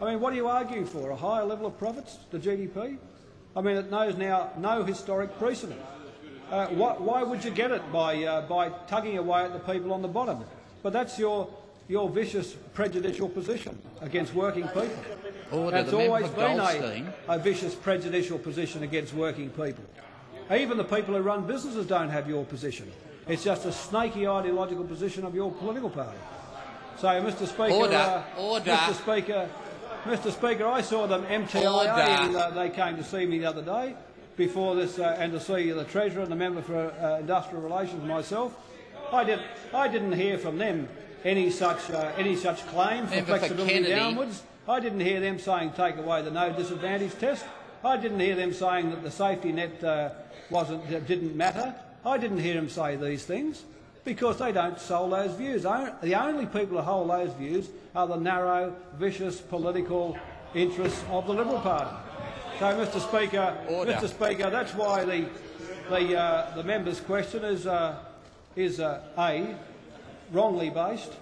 I mean, what are you arguing for? A higher level of profits, the GDP? I mean, it knows now no historic precedent. Why would you get it by tugging away at the people on the bottom? But that's your vicious, prejudicial position against working people. It's always been a vicious, prejudicial position against working people. Even the people who run businesses don't have your position. It's just a snaky ideological position of your political party. So, Mr. Speaker, Mr. Speaker, I saw them MTIA and they came to see me the other day before this, and to see the Treasurer and the Member for Industrial Relations myself. I didn't hear from them any such claim for flexibility downwards. I didn't hear them saying take away the no disadvantage test. I didn't hear them saying that the safety net didn't matter. I didn't hear him say these things because they don't hold those views. The only people who hold those views are the narrow, vicious political interests of the Liberal Party. So, Mr. Speaker, that's why the member's question is wrongly based.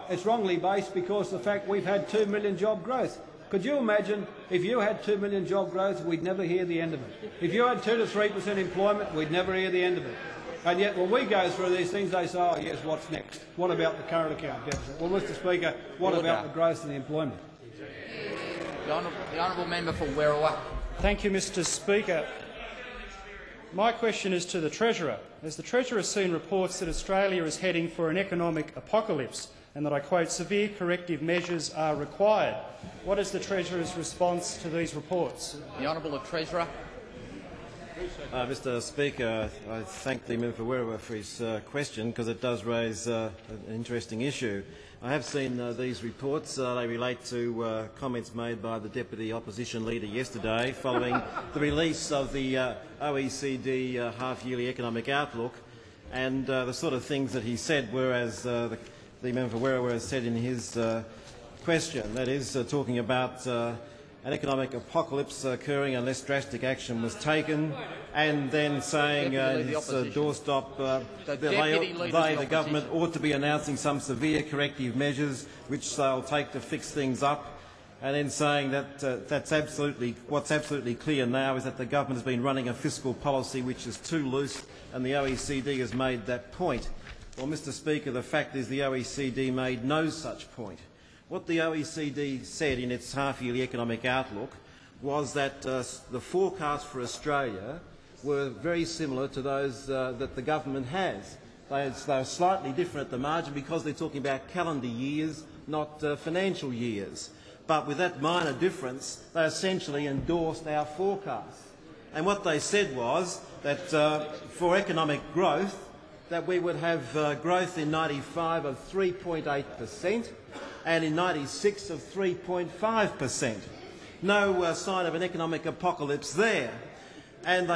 It's wrongly based because the fact we've had 2 million job growth. Could you imagine if you had 2 million job growth, we'd never hear the end of it. If you had 2 to 3% employment, we'd never hear the end of it. And yet when we go through these things, they say, oh yes, what's next? What about the current account deficit? Well, Mr. Speaker, what about the growth in the employment? The honourable member for Werriwa. Thank you, Mr. Speaker. My question is to the Treasurer. As the Treasurer has seen reports that Australia is heading for an economic apocalypse, and that I quote, severe corrective measures are required. What is the Treasurer's response to these reports? The Honourable Treasurer. Mr. Speaker, I thank the member for Werriwa for his question because it does raise an interesting issue. I have seen these reports. They relate to comments made by the Deputy Opposition Leader yesterday following the release of the OECD half-yearly economic outlook, and the sort of things that he said were, as the member for Werriwa has said in his question, that is, talking about an economic apocalypse occurring unless drastic action was taken, and then saying his doorstop the government ought to be announcing some severe corrective measures which they'll take to fix things up, and then saying that what's absolutely clear now is that the government has been running a fiscal policy which is too loose, and the OECD has made that point. Well, Mr. Speaker, the fact is the OECD made no such point. What the OECD said in its half-yearly economic outlook was that the forecasts for Australia were very similar to those that the government has. They are slightly different at the margin because they're talking about calendar years, not financial years. But with that minor difference, they essentially endorsed our forecasts. And what they said was that for economic growth, that we would have growth in 95 of 3.8% and in 96 of 3.5%. No sign of an economic apocalypse there. And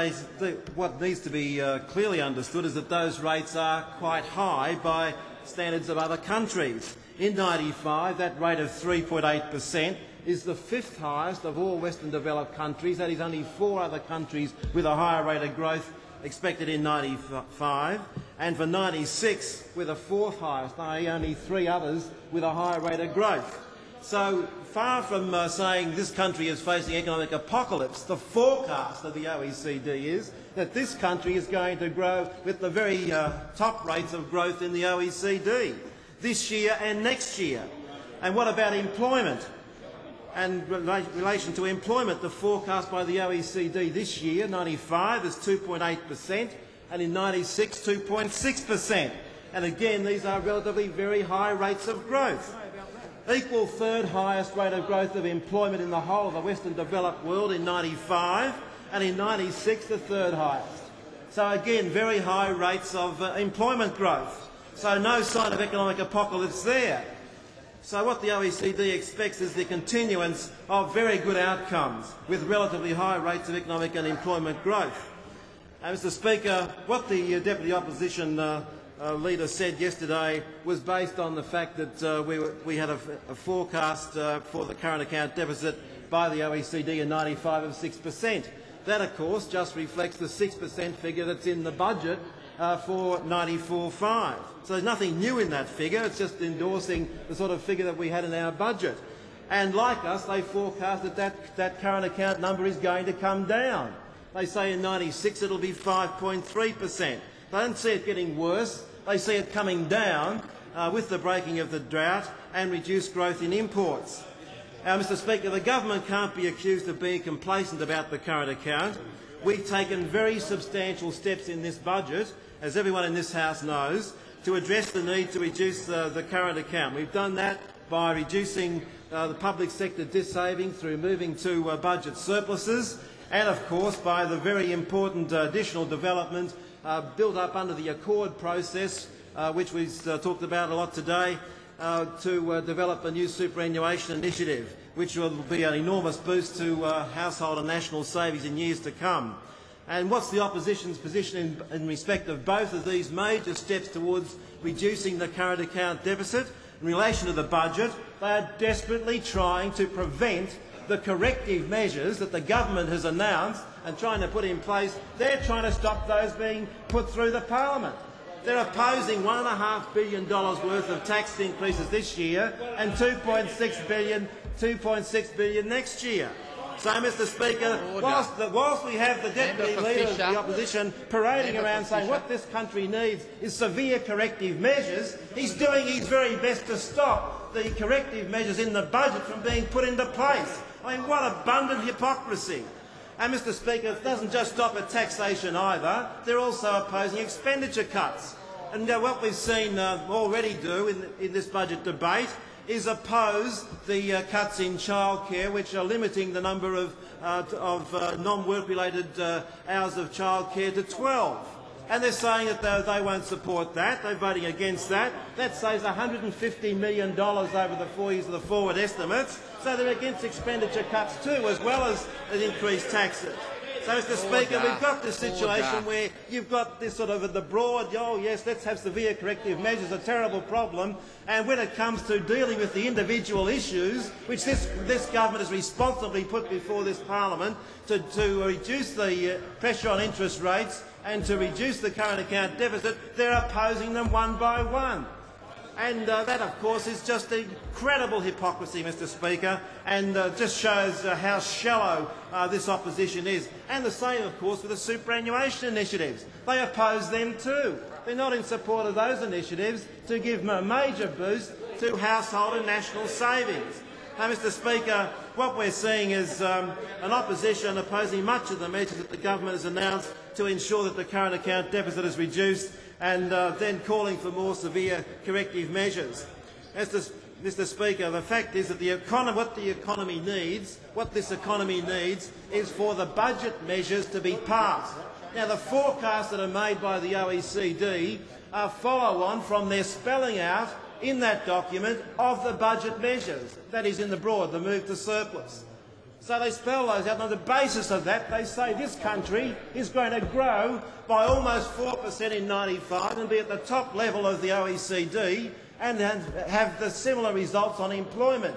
what needs to be clearly understood is that those rates are quite high by standards of other countries. In 95, that rate of 3.8% is the 5th highest of all Western developed countries. That is only 4 other countries with a higher rate of growth expected in 95. And for 96, we're the 4th highest, i.e. only 3 others with a higher rate of growth. So far from saying this country is facing economic apocalypse, the forecast of the OECD is that this country is going to grow with the very top rates of growth in the OECD this year and next year. And what about employment? And in relation to employment, the forecast by the OECD this year, 95, is 2.8%, and in 96, 2.6%. And again, these are relatively very high rates of growth. Equal 3rd highest rate of growth of employment in the whole of the Western developed world in 95, and in 96, the 3rd highest. So again, very high rates of employment growth. So no sign of economic apocalypse there. So what the OECD expects is the continuance of very good outcomes with relatively high rates of economic and employment growth. Mr Speaker, what the Deputy Opposition Leader said yesterday was based on the fact that we had a forecast for the current account deficit by the OECD in 95 of 6%. That, of course, just reflects the 6% figure that's in the budget for 94.5. So there's nothing new in that figure, it's just endorsing the sort of figure that we had in our budget. And like us, they forecast that current account number is going to come down. They say in 96 it'll be 5.3%. They don't see it getting worse, they see it coming down with the breaking of the drought and reduced growth in imports. Now, Mr Speaker, the government can't be accused of being complacent about the current account. We've taken very substantial steps in this budget, as everyone in this House knows, to address the need to reduce the current account. We've done that by reducing the public sector dis-saving through moving to budget surpluses, and of course by the very important additional development built up under the Accord process, which we've talked about a lot today, to develop a new superannuation initiative, which will be an enormous boost to household and national savings in years to come. And what's the opposition's position in respect of both of these major steps towards reducing the current account deficit? In relation to the budget, they are desperately trying to prevent the corrective measures that the government has announced and trying to put in place. They're trying to stop those being put through the parliament. They're opposing $1.5 billion worth of tax increases this year and $2.6 billion next year. So, Mr Speaker, whilst we have the Deputy Leader of the Opposition parading around saying what this country needs is severe corrective measures, he's doing his very best to stop the corrective measures in the budget from being put into place. I mean, what abundant hypocrisy. And, Mr Speaker, it doesn't just stop at taxation either. They're also opposing expenditure cuts. And what we've seen already do in this budget debate is oppose the cuts in childcare, which are limiting the number of non-work-related hours of childcare to 12. And they're saying that they won't support that. They're voting against that. That saves $150 million over the 4 years of the forward estimates. So they're against expenditure cuts too, as well as increased taxes. So, Mr Speaker, we've got this situation where you've got this sort of the broad, oh yes, let's have severe corrective measures, a terrible problem, and when it comes to dealing with the individual issues, which this government has responsibly put before this parliament to reduce the pressure on interest rates and to reduce the current account deficit, they're opposing them one by one. And that, of course, is just incredible hypocrisy, Mr Speaker, and just shows how shallow this opposition is. And the same, of course, with the superannuation initiatives. They oppose them too. They're not in support of those initiatives to give a major boost to household and national savings. Now, Mr Speaker, what we're seeing is an opposition opposing much of the measures that the government has announced to ensure that the current account deficit is reduced, and then calling for more severe corrective measures. Mr Mr Speaker, the fact is that what this economy needs is for the budget measures to be passed. Now, the forecasts that are made by the OECD are follow-on from their spelling out in that document of the budget measures. That is in the broad, the move to surplus. So they spell those out, and on the basis of that they say this country is going to grow by almost 4% in 95 and be at the top level of the OECD and have the similar results on employment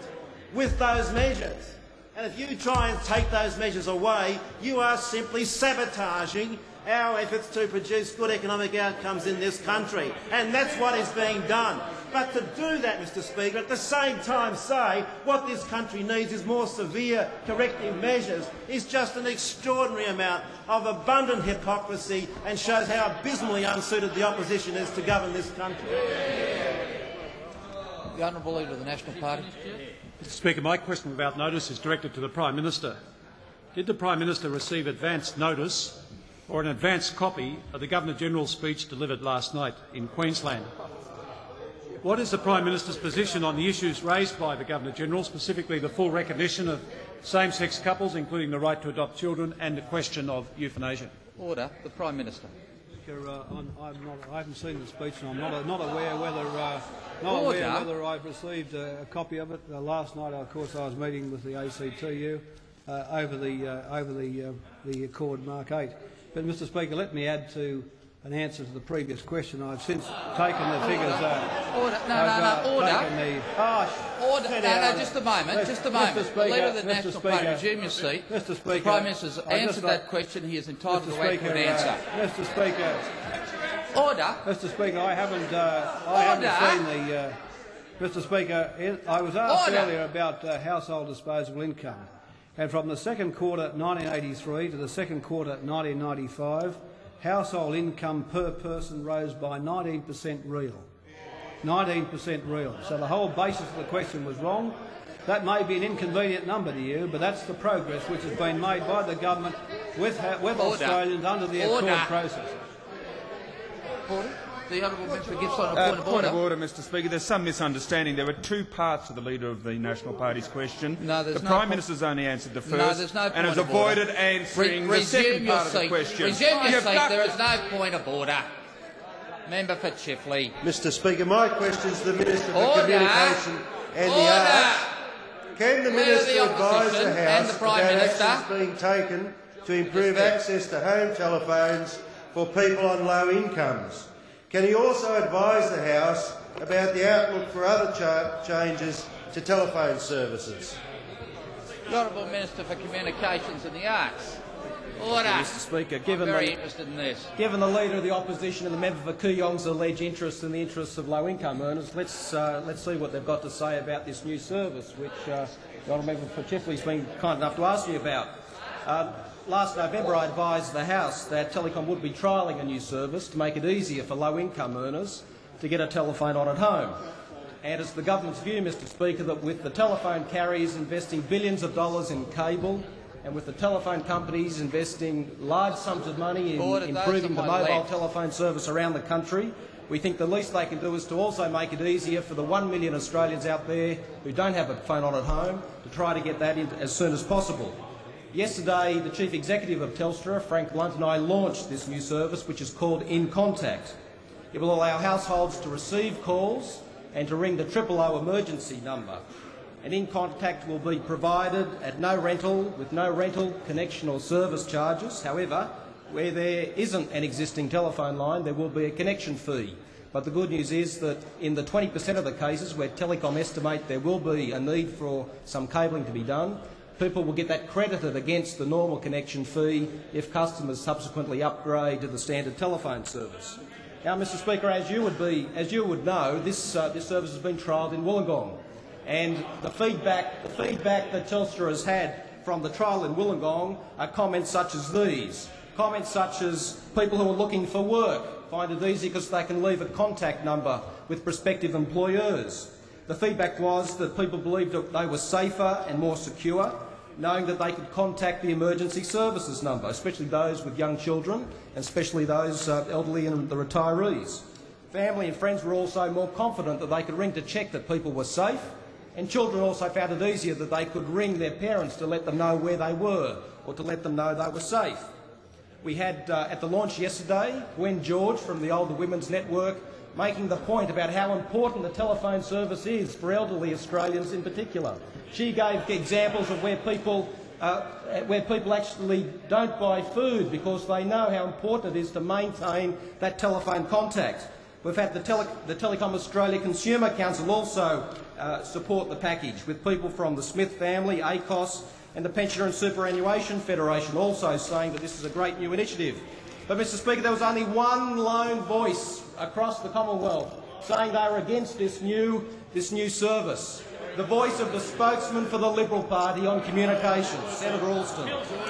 with those measures. And if you try and take those measures away, you are simply sabotaging our efforts to produce good economic outcomes in this country. And that's what is being done. But to do that, Mr Speaker, at the same time say what this country needs is more severe corrective measures is just an extraordinary amount of abundant hypocrisy and shows how abysmally unsuited the opposition is to govern this country. The Honourable Leader of the National Party. Mr Speaker, my question without notice is directed to the Prime Minister. Did the Prime Minister receive advance notice or an advance copy of the Governor-General's speech delivered last night in Queensland? What is the Prime Minister's position on the issues raised by the Governor-General, specifically the full recognition of same-sex couples, including the right to adopt children, and the question of euthanasia? Order. The Prime Minister. I haven't seen the speech, and I'm not aware whether I've received a copy of it. Last night, of course, I was meeting with the ACTU over the Accord Mark 8. But, Mr Speaker, let me add to an answer to the previous question. I've since taken the figures. Order. Just a moment. Just a moment. Mr. Speaker, the Leader of the Mr. National Speaker, Party, resume your seat. Mr. Speaker, the Prime Minister's answered that question. He is entitled to an answer. Mr. Speaker. Order. Mr. Speaker, I haven't seen the. Mr. Speaker, I was asked earlier about household disposable income, and from the second quarter 1983 to the second quarter 1995. Household income per person rose by 19% real. 19% real. So the whole basis of the question was wrong. That may be an inconvenient number to you, but that's the progress which has been made by the government with Australians under the Accord process. Order. The Honourable Member Gibson on a point of order. Point of order, Mr Speaker. There's some misunderstanding. There were two parts to the Leader of the National Party's question. No, the Prime Minister's only answered the first and has avoided answering the second part of the question. Resume your seat. There is no point of order. Member for Chifley. Mr Speaker, my question is to the Minister for Communication and the Arts. Can the Minister advise the House about actions being taken to improve access to home telephones for people on low incomes? Can he also advise the House about the outlook for other changes to telephone services? The Honourable Minister for Communications and the Arts. Order. Mr Speaker, I'm very interested in this. Given the Leader of the Opposition and the member for Kooyong's alleged interest in the interests of low-income earners, let's see what they've got to say about this new service, which the Honourable Member for Chifley's been kind enough to ask me about. Last November I advised the House that Telecom would be trialling a new service to make it easier for low-income earners to get a telephone on at home. And it's the government's view, Mr Speaker, that with the telephone carriers investing billions of dollars in cable and with the telephone companies investing large sums of money in improving the mobile telephone service around the country, we think the least they can do is to also make it easier for the 1 million Australians out there who don't have a phone on at home to try to get that in as soon as possible. Yesterday, the Chief Executive of Telstra, Frank Blunt, and I launched this new service, which is called In Contact. It will allow households to receive calls and to ring the 000 emergency number. And In Contact will be provided at no rental, with no rental, connection or service charges. However, where there isn't an existing telephone line, there will be a connection fee. But the good news is that in the 20% of the cases where Telecom estimate there will be a need for some cabling to be done, people will get that credited against the normal connection fee if customers subsequently upgrade to the standard telephone service. Now, Mr Speaker, as you would know, this service has been trialled in Wollongong, and the feedback that Telstra has had from the trial in Wollongong are comments such as these. Comments such as people who are looking for work find it easy because they can leave a contact number with prospective employers. The feedback was that people believed that they were safer and more secure, knowing that they could contact the emergency services number, especially those with young children, and especially those elderly and the retirees. Family and friends were also more confident that they could ring to check that people were safe And children also found it easier that they could ring their parents to let them know where they were or to let them know they were safe. We had, at the launch yesterday, Gwen George from the Older Women's Network making the point about how important the telephone service is for elderly Australians in particular. She gave examples of where people actually don't buy food because they know how important it is to maintain that telephone contact. We've had the Telecom Australia Consumer Council also support the package, with people from the Smith family, ACOS and the Pensioner and Superannuation Federation also saying that this is a great new initiative. But, Mr Speaker, there was only one lone voice across the Commonwealth saying they were against this new service. The voice of the spokesman for the Liberal Party on communications, Senator Alston.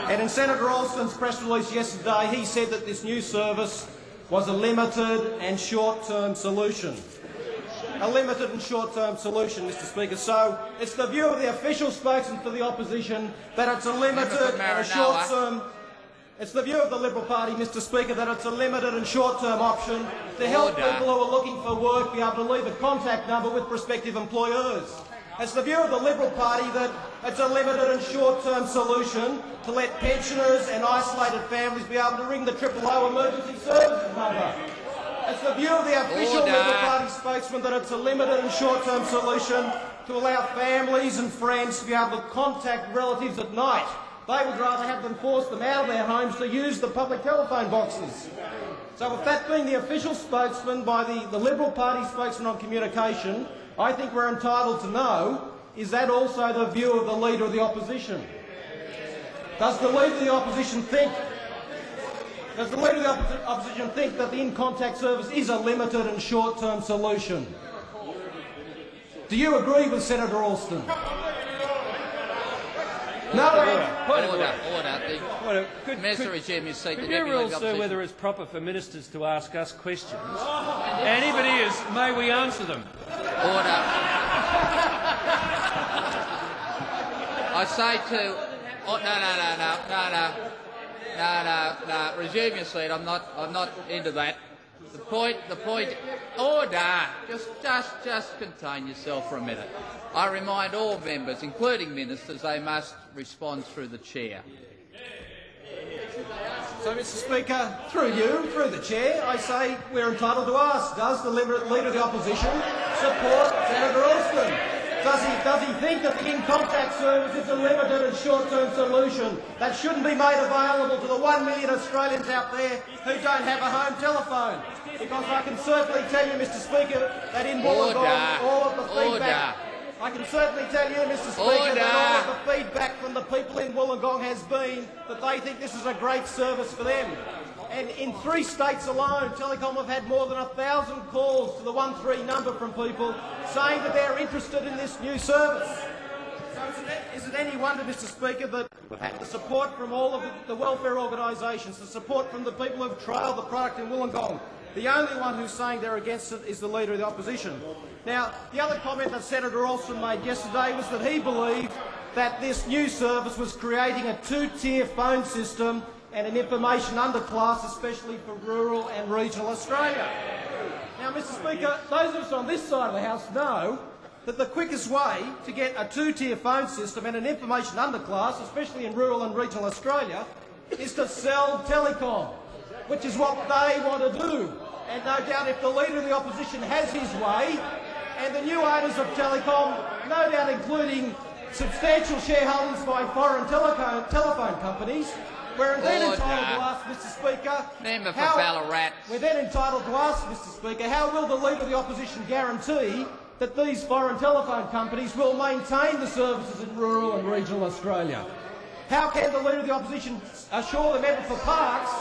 And in Senator Alston's press release yesterday, he said that this new service was a limited and short-term solution. A limited and short-term solution, Mr Speaker. So it's the view of the official spokesman for the opposition that it's a limited and a short-term... It's the view of the Liberal Party, Mr Speaker, that it's a limited and short-term option to help people who are looking for work be able to leave a contact number with prospective employers. It's the view of the Liberal Party that it's a limited and short-term solution to let pensioners and isolated families be able to ring the 000 emergency services number. It's the view of the official Liberal Party spokesman that it's a limited and short-term solution to allow families and friends to be able to contact relatives at night. They would rather have them force them out of their homes to use the public telephone boxes. So with that being the official spokesman by the Liberal Party spokesman on communication, I think we're entitled to know, is that also the view of the Leader of the Opposition? Does the Leader of the Opposition think that the in-contact service is a limited and short-term solution? Do you agree with Senator Alston? Order. Could resume his seat. Could you rule, sir, whether it's proper for ministers to ask us questions? And if it is, may we answer them? Order. I say to... Oh, no. Resume your seat. I'm not into that. The point. Order. Just contain yourself for a minute. I remind all members, including ministers, they must respond through the chair. So, Mr Speaker, through the chair, I say we're entitled to ask, does the Leader of the Opposition support Senator Alston? Does he think that the in-contact service is a limited and short-term solution that shouldn't be made available to the 1 million Australians out there who don't have a home telephone? Because I can certainly tell you, Mr Speaker, that in Wollongong, all of the feedback... I can certainly tell you, Mr Speaker, that all of the feedback from the people in Wollongong has been that they think this is a great service for them. And in 3 states alone, Telecom have had more than 1,000 calls to the 13 number from people saying that they're interested in this new service. So is it any wonder, Mr Speaker, that we've had the support from all of the welfare organisations, the support from the people who've trialled the product in Wollongong? The only one who's saying they're against it is the Leader of the Opposition. Now, the other comment that Senator Alston made yesterday was that he believed that this new service was creating a 2-tier phone system and an information underclass, especially for rural and regional Australia. Now, Mr Speaker, those of us on this side of the House know that the quickest way to get a 2-tier phone system and an information underclass, especially in rural and regional Australia, is to sell telecom, which is what they want to do. And no doubt if the Leader of the Opposition has his way, and the new owners of telecom, no doubt including substantial shareholders by foreign telephone companies, we're then entitled to ask, Mr Speaker, we're then entitled to ask, Mr Speaker, how will the Leader of the Opposition guarantee that these foreign telephone companies will maintain the services in rural and regional Australia? How can the Leader of the Opposition assure the member for Parkes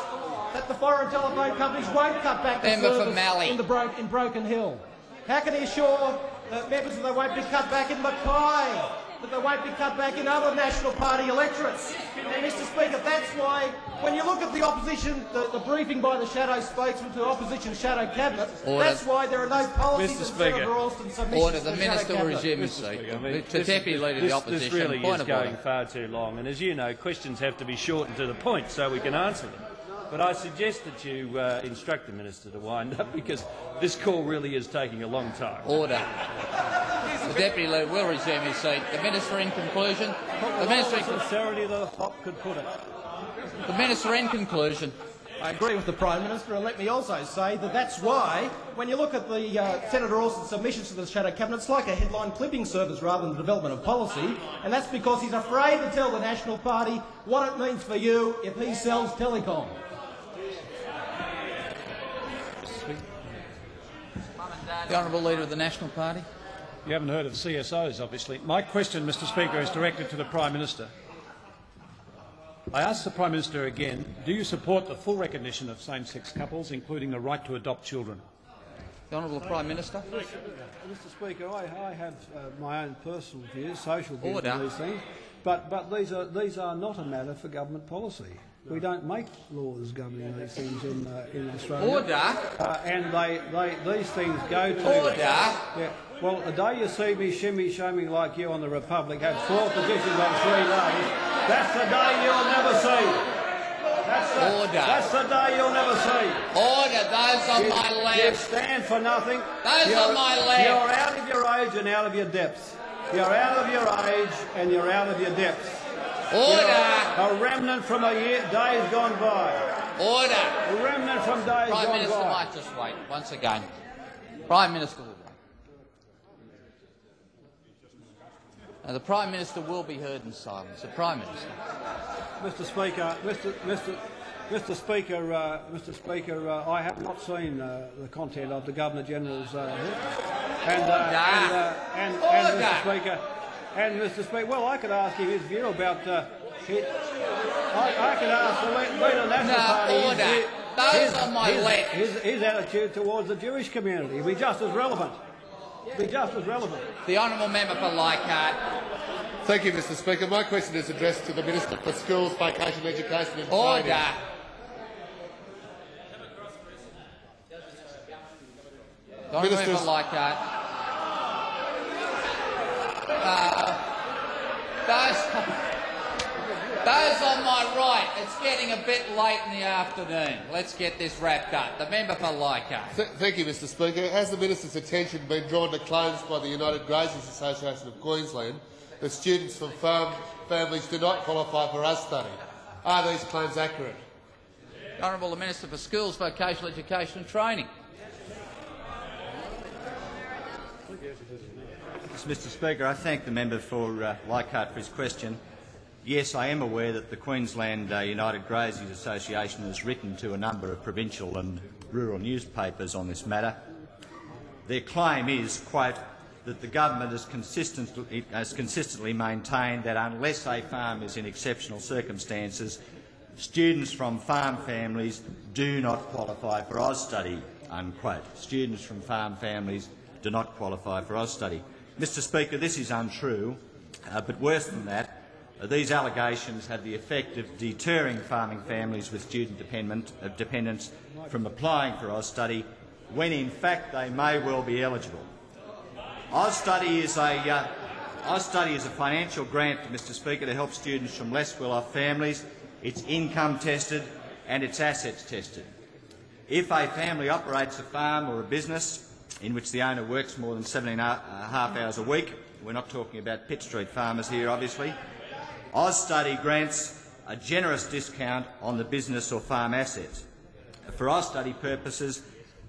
that the foreign telephone companies won't cut back the service in Broken Hill? How can he assure members that they won't be cut back in Mackay, that they won't be cut back in other National Party electorates? And, Mr Speaker, that's why, when you look at the opposition, the briefing by the shadow spokesman to the opposition shadow cabinet, that's why there are no policies in Senator Alston's submissions. Order. The Minister will resume his seat. The Deputy Leader of the Opposition. This really is going far too long, and as you know, questions have to be short and to the point so we can answer them. But I suggest that you instruct the Minister to wind up, because this call really is taking a long time. Order. The Deputy Leader will resume his seat. The Minister in conclusion. The Minister in sincerity that a fop could put it. The Minister in conclusion. I agree with the Prime Minister, and let me also say that that's why, when you look at the Senator Alston's submissions to the Shadow Cabinet, it's like a headline clipping service rather than the development of policy, and that's because he's afraid to tell the National Party what it means for you if he sells telecom. The Honourable Leader of the National Party. You haven't heard of CSOs, obviously. My question, Mr Speaker, is directed to the Prime Minister. I ask the Prime Minister again, do you support the full recognition of same-sex couples, including the right to adopt children? The Honourable Prime Minister. Mr Speaker, I have my own personal views, social views on these things, but these are not a matter for government policy. We don't make laws governing these things in Australia. Order. And these things go to... Order. Yeah. Well, the day you see me shimmy like you on the Republic have 4 positions on 3 days, that's the day you'll never see. That's the day you'll never see. Order. Those on my left. You stand for nothing. Those on my left. You're out of your age and out of your depths. You're out of your age and you're out of your depths. Order. A remnant from days gone by. Order. A remnant from days gone by. Prime Minister might just wait once again. Prime Minister will wait. Now, the Prime Minister will be heard in silence. The Prime Minister. Mr. Speaker, I have not seen the content of the Governor General's Mr. Speaker, well, I could ask him his view about. I could ask the Leader of the National Party his attitude towards the Jewish community. He'd be just as relevant. The Honourable Member for Leichhardt. Thank you, Mr. Speaker. My question is addressed to the Minister for Schools, Vocation, Education and Training. Order. The Honourable Member for Leichhardt. Those on my right, it's getting a bit late in the afternoon. Let's get this wrapped up. The member for Leichhardt. Thank you, Mr. Speaker. Has the Minister's attention been drawn to claims by the United Graziers Association of Queensland that students from farm families do not qualify for us study? Are these claims accurate? The Honourable Minister for Schools, Vocational Education and Training. Mr. Speaker, I thank the member for Leichhardt for his question. Yes, I am aware that the Queensland United Graziers Association has written to a number of provincial and rural newspapers on this matter. Their claim is, quote, that the government has consistently maintained that unless a farm is in exceptional circumstances, students from farm families do not qualify for Austudy, unquote. Students from farm families do not qualify for Austudy. Mr. Speaker, this is untrue, but worse than that, these allegations have the effect of deterring farming families with student dependents from applying for Austudy when in fact they may well be eligible. Austudy is a financial grant, Mr. Speaker, to help students from less well-off families. It's income tested and it's assets tested. If a family operates a farm or a business in which the owner works more than 17.5 hours a week, we're not talking about Pitt Street farmers here, obviously, Austudy grants a generous discount on the business or farm assets. For Austudy purposes,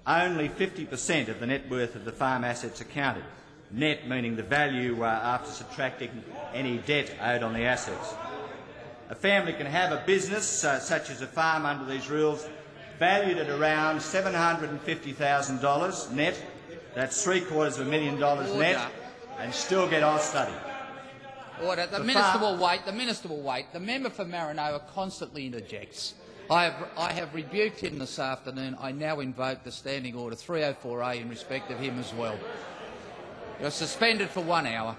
only 50% of the net worth of the farm assets are counted, net meaning the value after subtracting any debt owed on the assets. A family can have a business, such as a farm under these rules, valued at around $750,000 net, that's $750,000 net, and still get Austudy. Order. The Minister will wait. The Minister will wait. The member for Maranoa constantly interjects. I have rebuked him this afternoon. I now invoke the Standing Order 304A in respect of him as well. You're suspended for 1 hour.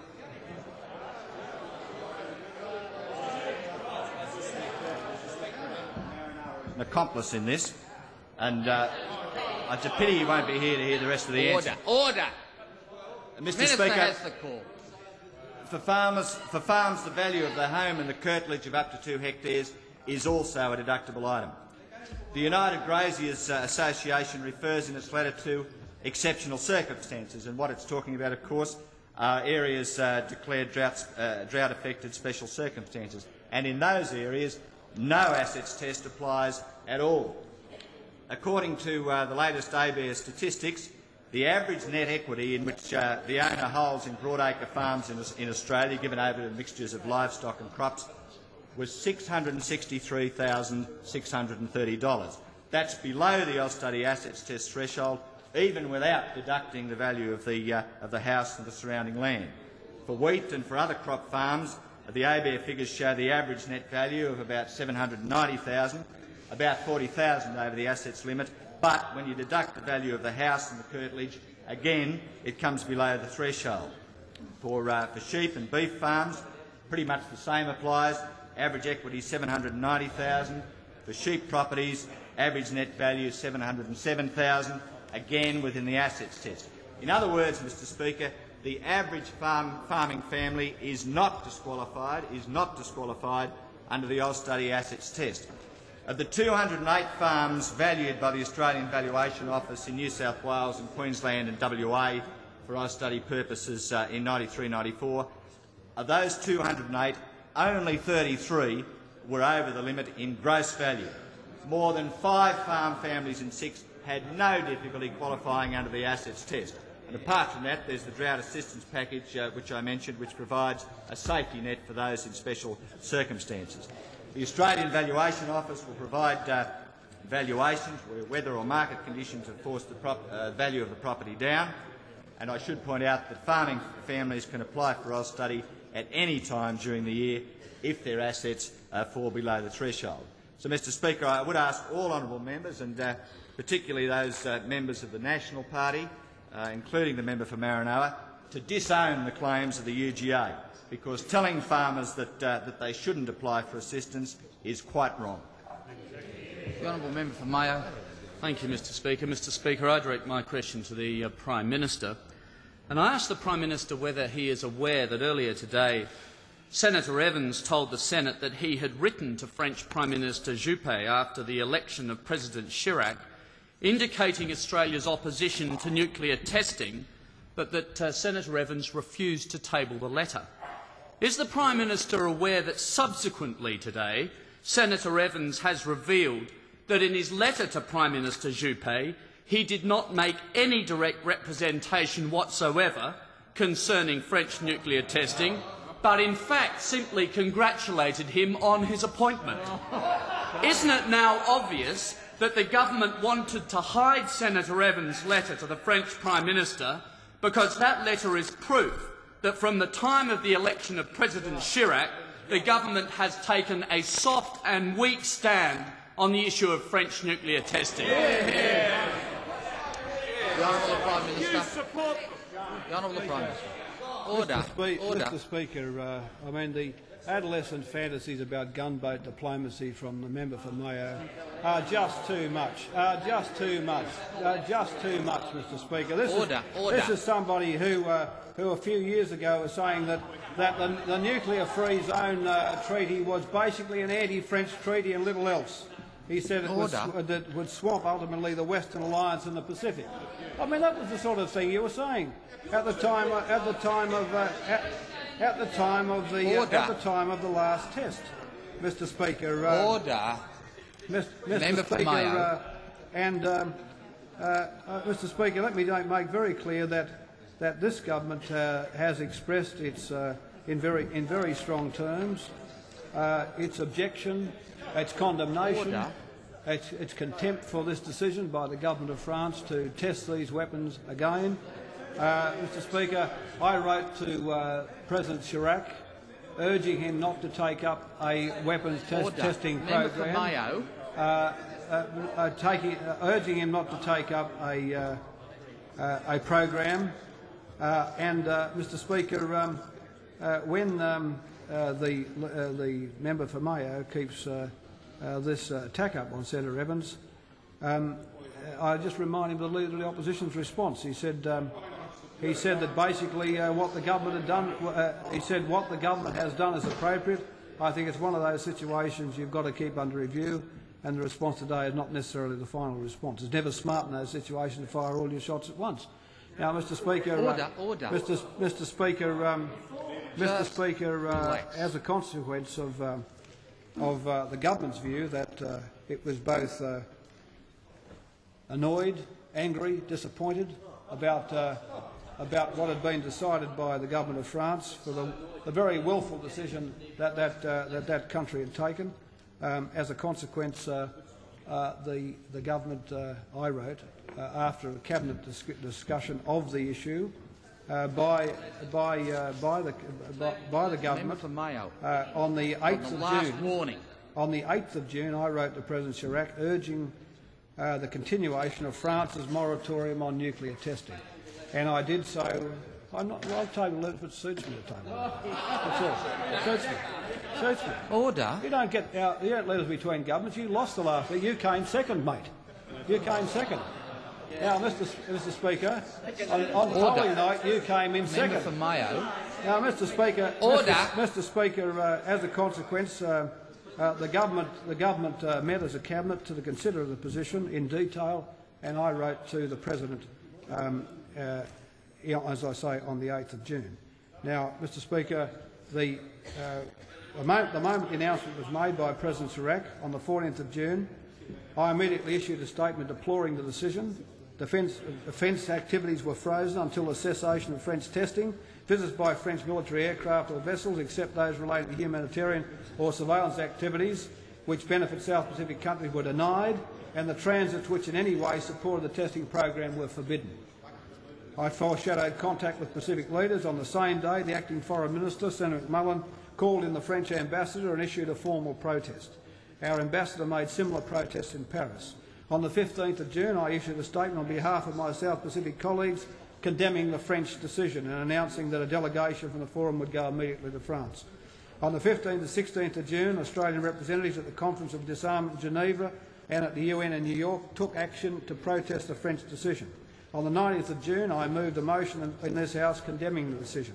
An accomplice in this, and it's a pity you won't be here to hear the rest of the answer. Order. Mr. Speaker, has the call. For farms, the value of the home and the curtilage of up to 2 hectares is also a deductible item. The United Graziers Association refers in its letter to exceptional circumstances, and what it's talking about, of course, areas declared drought-affected special circumstances. And in those areas, no assets test applies at all. According to the latest ABARE statistics, the average net equity in which the owner holds in broadacre farms in Australia, given over to mixtures of livestock and crops, was $663,630. That's below the Austudy assets test threshold, even without deducting the value of the house and the surrounding land. For wheat and for other crop farms, the ABARE figures show the average net value of about $790,000, about $40,000 over the assets limit, but when you deduct the value of the house and the curtilage, again, it comes below the threshold. For sheep and beef farms, pretty much the same applies. Average equity $790,000. For sheep properties, average net value $707,000, again within the assets test. In other words, Mr Speaker, the average farming family is not disqualified under the Austudy assets test. Of the 208 farms valued by the Australian Valuation Office in New South Wales and Queensland and WA for Austudy purposes in 93-94, of those 208, only 33 were over the limit in gross value. More than 5 farm families in 6 had no difficulty qualifying under the assets test. And apart from that, there's the drought assistance package, which I mentioned, which provides a safety net for those in special circumstances. The Australian Valuation Office will provide valuations where weather or market conditions have forced the value of the property down. And I should point out that farming families can apply for Austudy at any time during the year if their assets fall below the threshold. So, Mr Speaker, I would ask all honourable members, and particularly those members of the National Party, including the member for Maranoa, to disown the claims of the UGA, because telling farmers that they shouldn't apply for assistance is quite wrong. The honourable member for Mayo. Thank you, Mr Speaker. Mr Speaker, I direct my question to the Prime Minister, and I ask the Prime Minister whether he is aware that earlier today Senator Evans told the Senate that he had written to French Prime Minister Juppé after the election of President Chirac, indicating Australia's opposition to nuclear testing, but that Senator Evans refused to table the letter. Is the Prime Minister aware that subsequently today Senator Evans has revealed that in his letter to Prime Minister Juppé he did not make any direct representation whatsoever concerning French nuclear testing, but in fact simply congratulated him on his appointment? Isn't it now obvious that the government wanted to hide Senator Evans' letter to the French Prime Minister because that letter is proof that from the time of the election of President Chirac, the government has taken a soft and weak stand on the issue of French nuclear testing? The Honourable Prime Minister. The Honourable Prime Minister. Order. Mr Speaker, I mean, the adolescent fantasies about gunboat diplomacy from the member for Mayo are just too much. Just too much, Mr Speaker. This is somebody who a few years ago was saying that the nuclear-free zone treaty was basically an anti-French treaty and little else. He said it would swamp ultimately the Western Alliance in the Pacific. I mean, that was the sort of thing you were saying at the time of the last test, Mr Speaker. Mr Speaker, Mr Speaker, let me make very clear that this government has expressed its in very strong terms its objection, its condemnation, its contempt for this decision by the government of France to test these weapons again. Mr Speaker, I wrote to President Chirac urging him not to take up a weapons testing program, urging him not to take up a program. Mr Speaker, when the member for Mayo keeps this attack up on Senator Evans, I just remind him of the Leader of the Opposition's response. He said that basically what the government had done. He said what the government has done is appropriate. I think it's one of those situations you've got to keep under review, and the response today is not necessarily the final response. It's never smart in those situations to fire all your shots at once. Now, Mr. Speaker, Mr. Speaker, as a consequence of the government's view that it was both annoyed, angry, disappointed about what had been decided by the government of France for the very willful decision that country had taken. As a consequence, the government, I wrote, after a cabinet discussion of the issue by the government on the 8th of June. On the 8th of June, I wrote to President Chirac urging the continuation of France's moratorium on nuclear testing, and I did so. I'll table it if it suits me to table it. That's all. It suits me. Suits me. Order. You don't get letters between governments. You lost the last week. You came second, mate. You came second. Now, Mr. Speaker, on Holy Night you came in second. For Mayo. Now, Mr. Speaker, Mr. Speaker, as a consequence, the government met as a cabinet to consider the position in detail, and I wrote to the President, as I say, on the 8th of June. Now, Mr. Speaker, the moment the announcement was made by President Chirac on the 14th of June, I immediately issued a statement deploring the decision. Defence activities were frozen until the cessation of French testing. Visits by French military aircraft or vessels, except those relating to humanitarian or surveillance activities which benefit South Pacific countries, were denied, and the transits which in any way supported the testing program were forbidden. I foreshadowed contact with Pacific leaders. On the same day, the acting Foreign Minister, Senator McMullen, called in the French ambassador and issued a formal protest. Our ambassador made similar protests in Paris. On the 15th of June, I issued a statement on behalf of my South Pacific colleagues condemning the French decision and announcing that a delegation from the Forum would go immediately to France. On the 15th and 16th of June, Australian representatives at the Conference of Disarmament in Geneva and at the UN in New York took action to protest the French decision. On the 19th of June, I moved a motion in this House condemning the decision.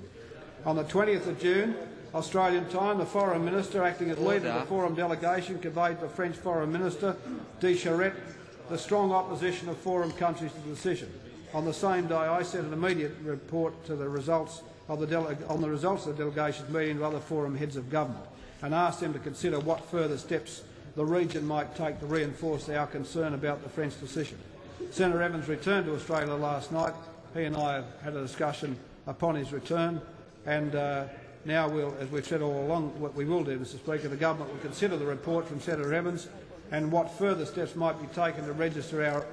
On the 20th of June, Australian time, the Foreign Minister, acting as leader of the Forum delegation, conveyed to the French Foreign Minister, de Charette, the strong opposition of Forum countries to the decision. On the same day, I sent an immediate report to the results of the delegation's meeting with other Forum heads of government and asked them to consider what further steps the region might take to reinforce our concern about the French decision. Senator Evans returned to Australia last night. He and I have had a discussion upon his return, and now as we've said all along, what we will do, Mr. Speaker, the government will consider the report from Senator Evans and what further steps might be taken to register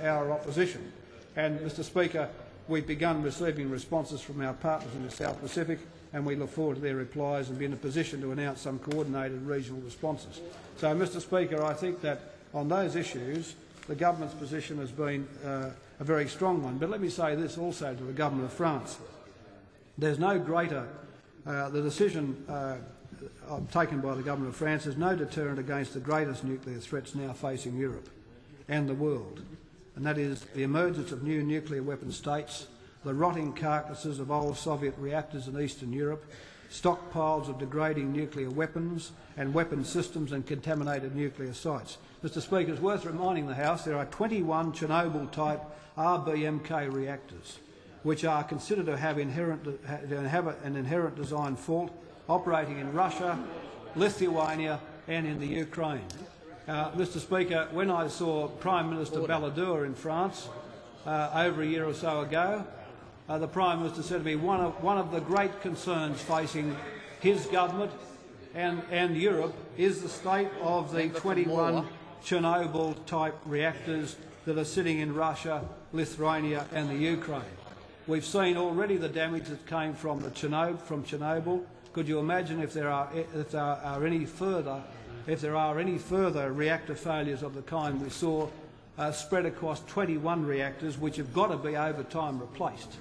our opposition. And, Mr. Speaker, we've begun receiving responses from our partners in the South Pacific, and we look forward to their replies and be in a position to announce some coordinated regional responses. So, Mr. Speaker, I think that on those issues the government's position has been a very strong one. But let me say this also to the government of France. There's no greater the decision taken by the government of France is no deterrent against the greatest nuclear threats now facing Europe and the world, and that is the emergence of new nuclear weapon states, the rotting carcasses of old Soviet reactors in Eastern Europe, stockpiles of degrading nuclear weapons and weapon systems and contaminated nuclear sites. Mr. Speaker, it's worth reminding the House there are 21 Chernobyl-type RBMK reactors which are considered to have an inherent design fault, operating in Russia, Lithuania and in the Ukraine. Mr. Speaker, when I saw Prime Minister Balladur in France over a year or so ago, the Prime Minister said to me one of the great concerns facing his government and Europe is the state of the 21 Chernobyl-type reactors that are sitting in Russia, Lithuania and the Ukraine. We've seen already the damage that came from Chernobyl. Could you imagine if there are any further reactor failures of the kind we saw spread across 21 reactors, which have got to be over time replaced?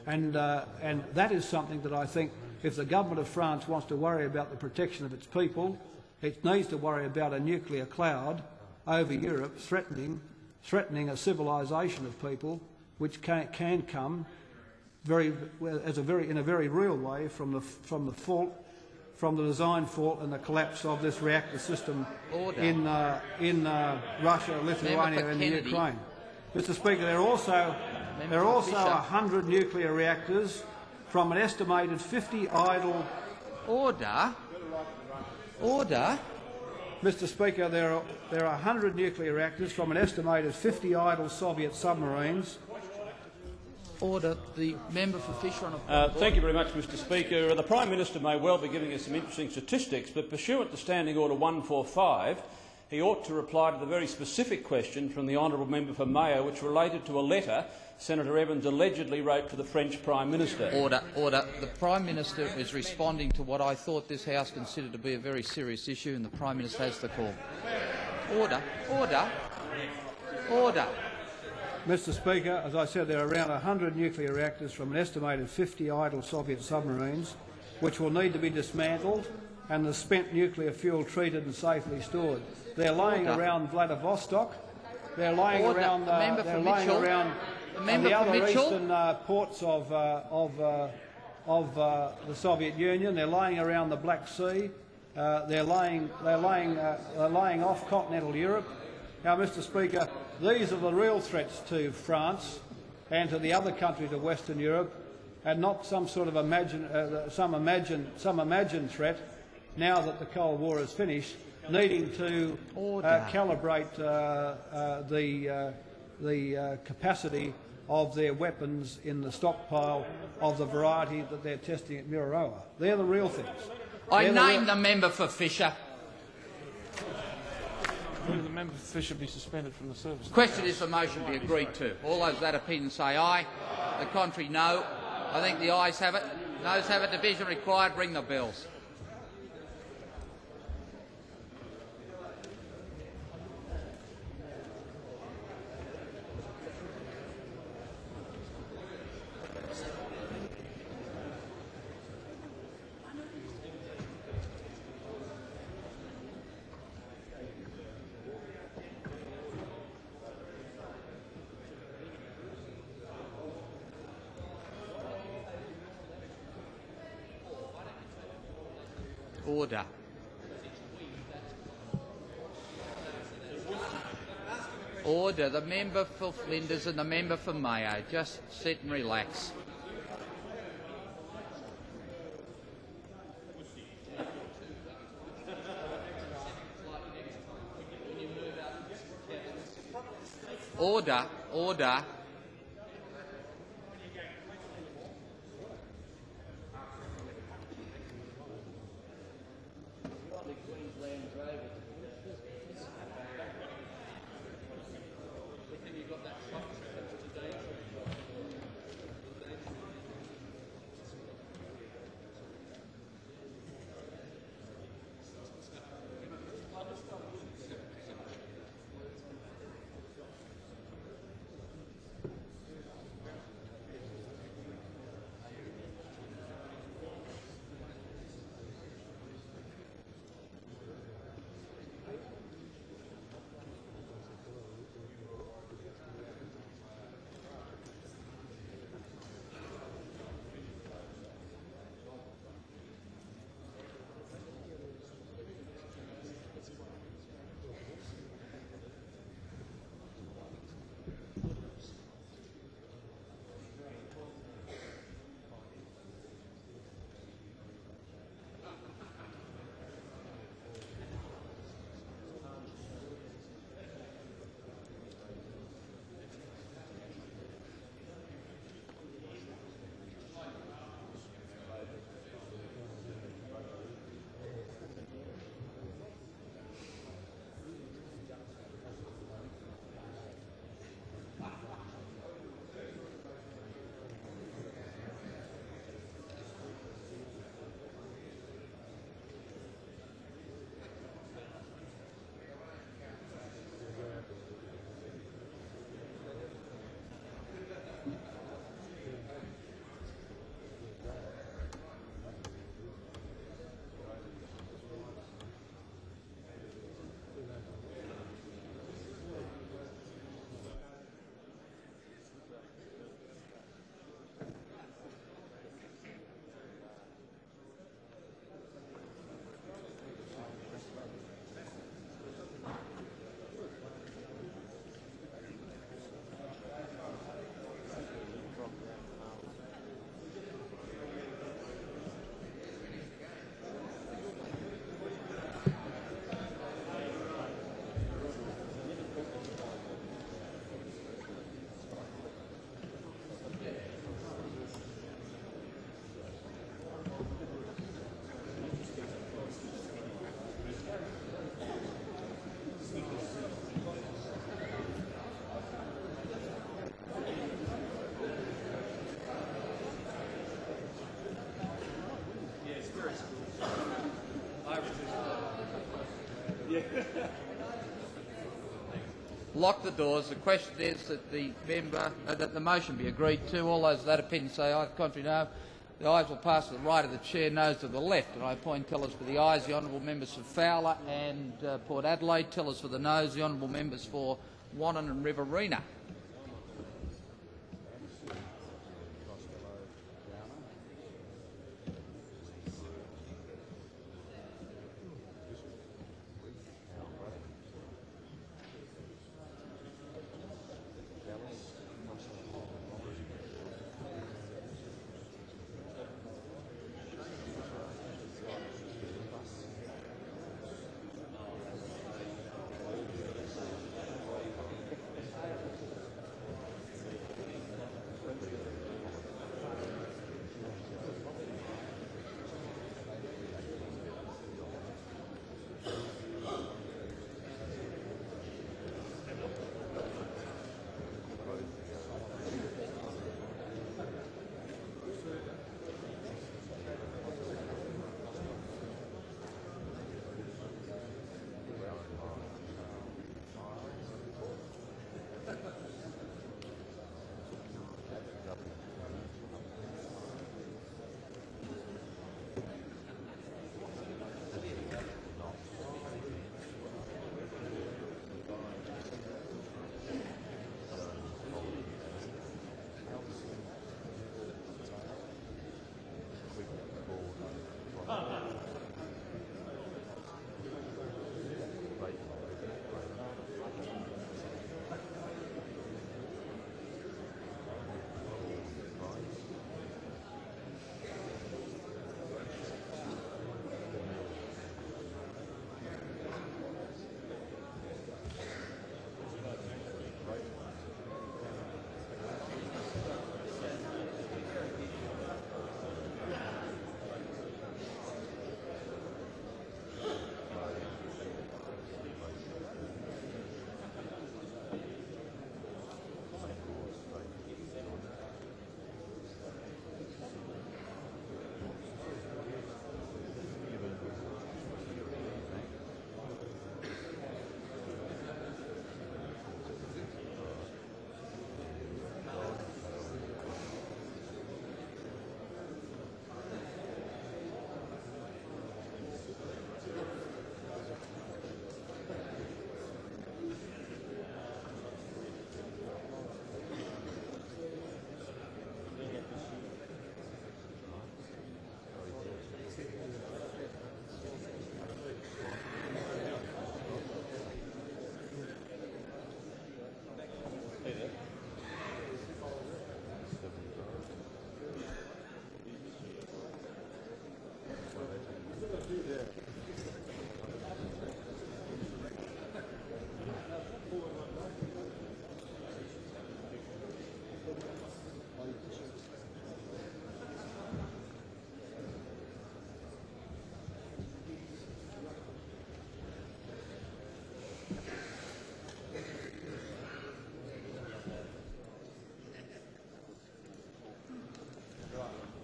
And that is something that I think, if the government of France wants to worry about the protection of its people, it needs to worry about a nuclear cloud over Europe threatening a civilisation of people, which can come in a very real way from the design fault and the collapse of this reactor system in Russia, Lithuania and the Ukraine. Mr. Speaker, there are There are also 100 nuclear reactors from an estimated 50 idle... Order. Order. Mr Speaker, there are 100 nuclear reactors from an estimated 50 idle Soviet submarines. Order. The member for Fisher on a Thank you very much, Mr Speaker. The Prime Minister may well be giving us some interesting statistics, but pursuant to Standing Order 145, he ought to reply to the very specific question from the honourable member for Mayo, which related to a letter Senator Evans allegedly wrote to the French Prime Minister. Order. Order. The Prime Minister is responding to what I thought this House considered to be a very serious issue, and the Prime Minister has the call. Order. Order. Order. Mr Speaker, as I said, there are around 100 nuclear reactors from an estimated 50 idle Soviet submarines, which will need to be dismantled and the spent nuclear fuel treated and safely stored. They're lying around Vladivostok. They're lying around. They're lying around the other eastern ports of the Soviet Union. They're lying around the Black Sea. They're lying off continental Europe. Now, Mr Speaker, these are the real threats to France and to the other countries of Western Europe, and not some sort of imagined threat. Now that the Cold War is finished, needing to calibrate the capacity of their weapons in the stockpile of the variety that they're testing at Mururoa. They're the real things. I name the member for Fisher. Will the member for Fisher be suspended from the service? Question is the motion be agreed to. All those of that opinion say aye. The contrary, no. I think the ayes have it. Noes have it. Division required. Ring the bells. Order. Order. The member for Flinders and the member for Mayo. Just sit and relax. Order. Order. lock the doors. The question is that the motion be agreed to. All those of that opinion say aye. The contrary, no. The ayes will pass to the right of the chair, noes to the left. And I appoint tellers for the ayes, the honourable members for Fowler and Port Adelaide. Tellers for the noes, the honourable members for Wannon and Riverina.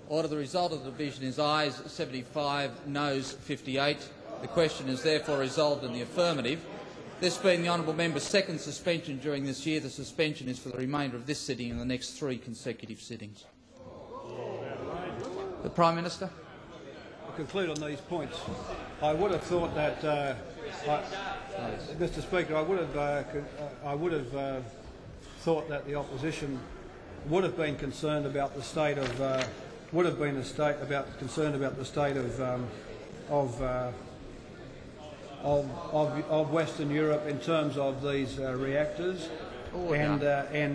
Order. The result of the division is ayes 75, noes 58. The question is therefore resolved in the affirmative. This being the honourable member's second suspension during this year, the suspension is for the remainder of this sitting and the next 3 consecutive sittings. The Prime Minister. To conclude on these points, I would have thought that, Mr. Speaker, I would have thought that the opposition would have been concerned about the state of concerned about the state of Western Europe in terms of these reactors, and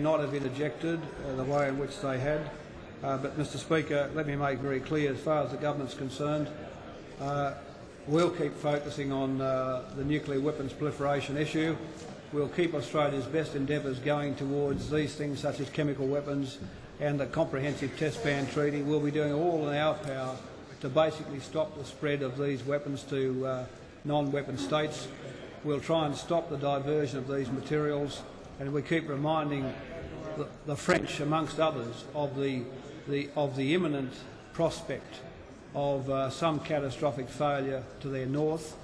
not have interjected the way in which they had. But, Mr. Speaker, let me make very clear, as far as the government's concerned, we'll keep focusing on the nuclear weapons proliferation issue. We'll keep Australia's best endeavours going towards these things such as chemical weapons and the Comprehensive Test Ban Treaty. We'll be doing all in our power to basically stop the spread of these weapons to non-weapon states. We'll try and stop the diversion of these materials, and we keep reminding the French, amongst others, of the imminent prospect of some catastrophic failure to their north.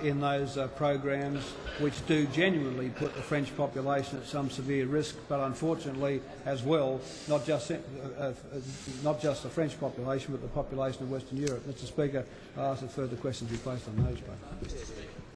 in those programs, which do genuinely put the French population at some severe risk, but unfortunately as well, not just the French population, but the population of Western Europe. Mr. Speaker, I ask that further questions be placed on those.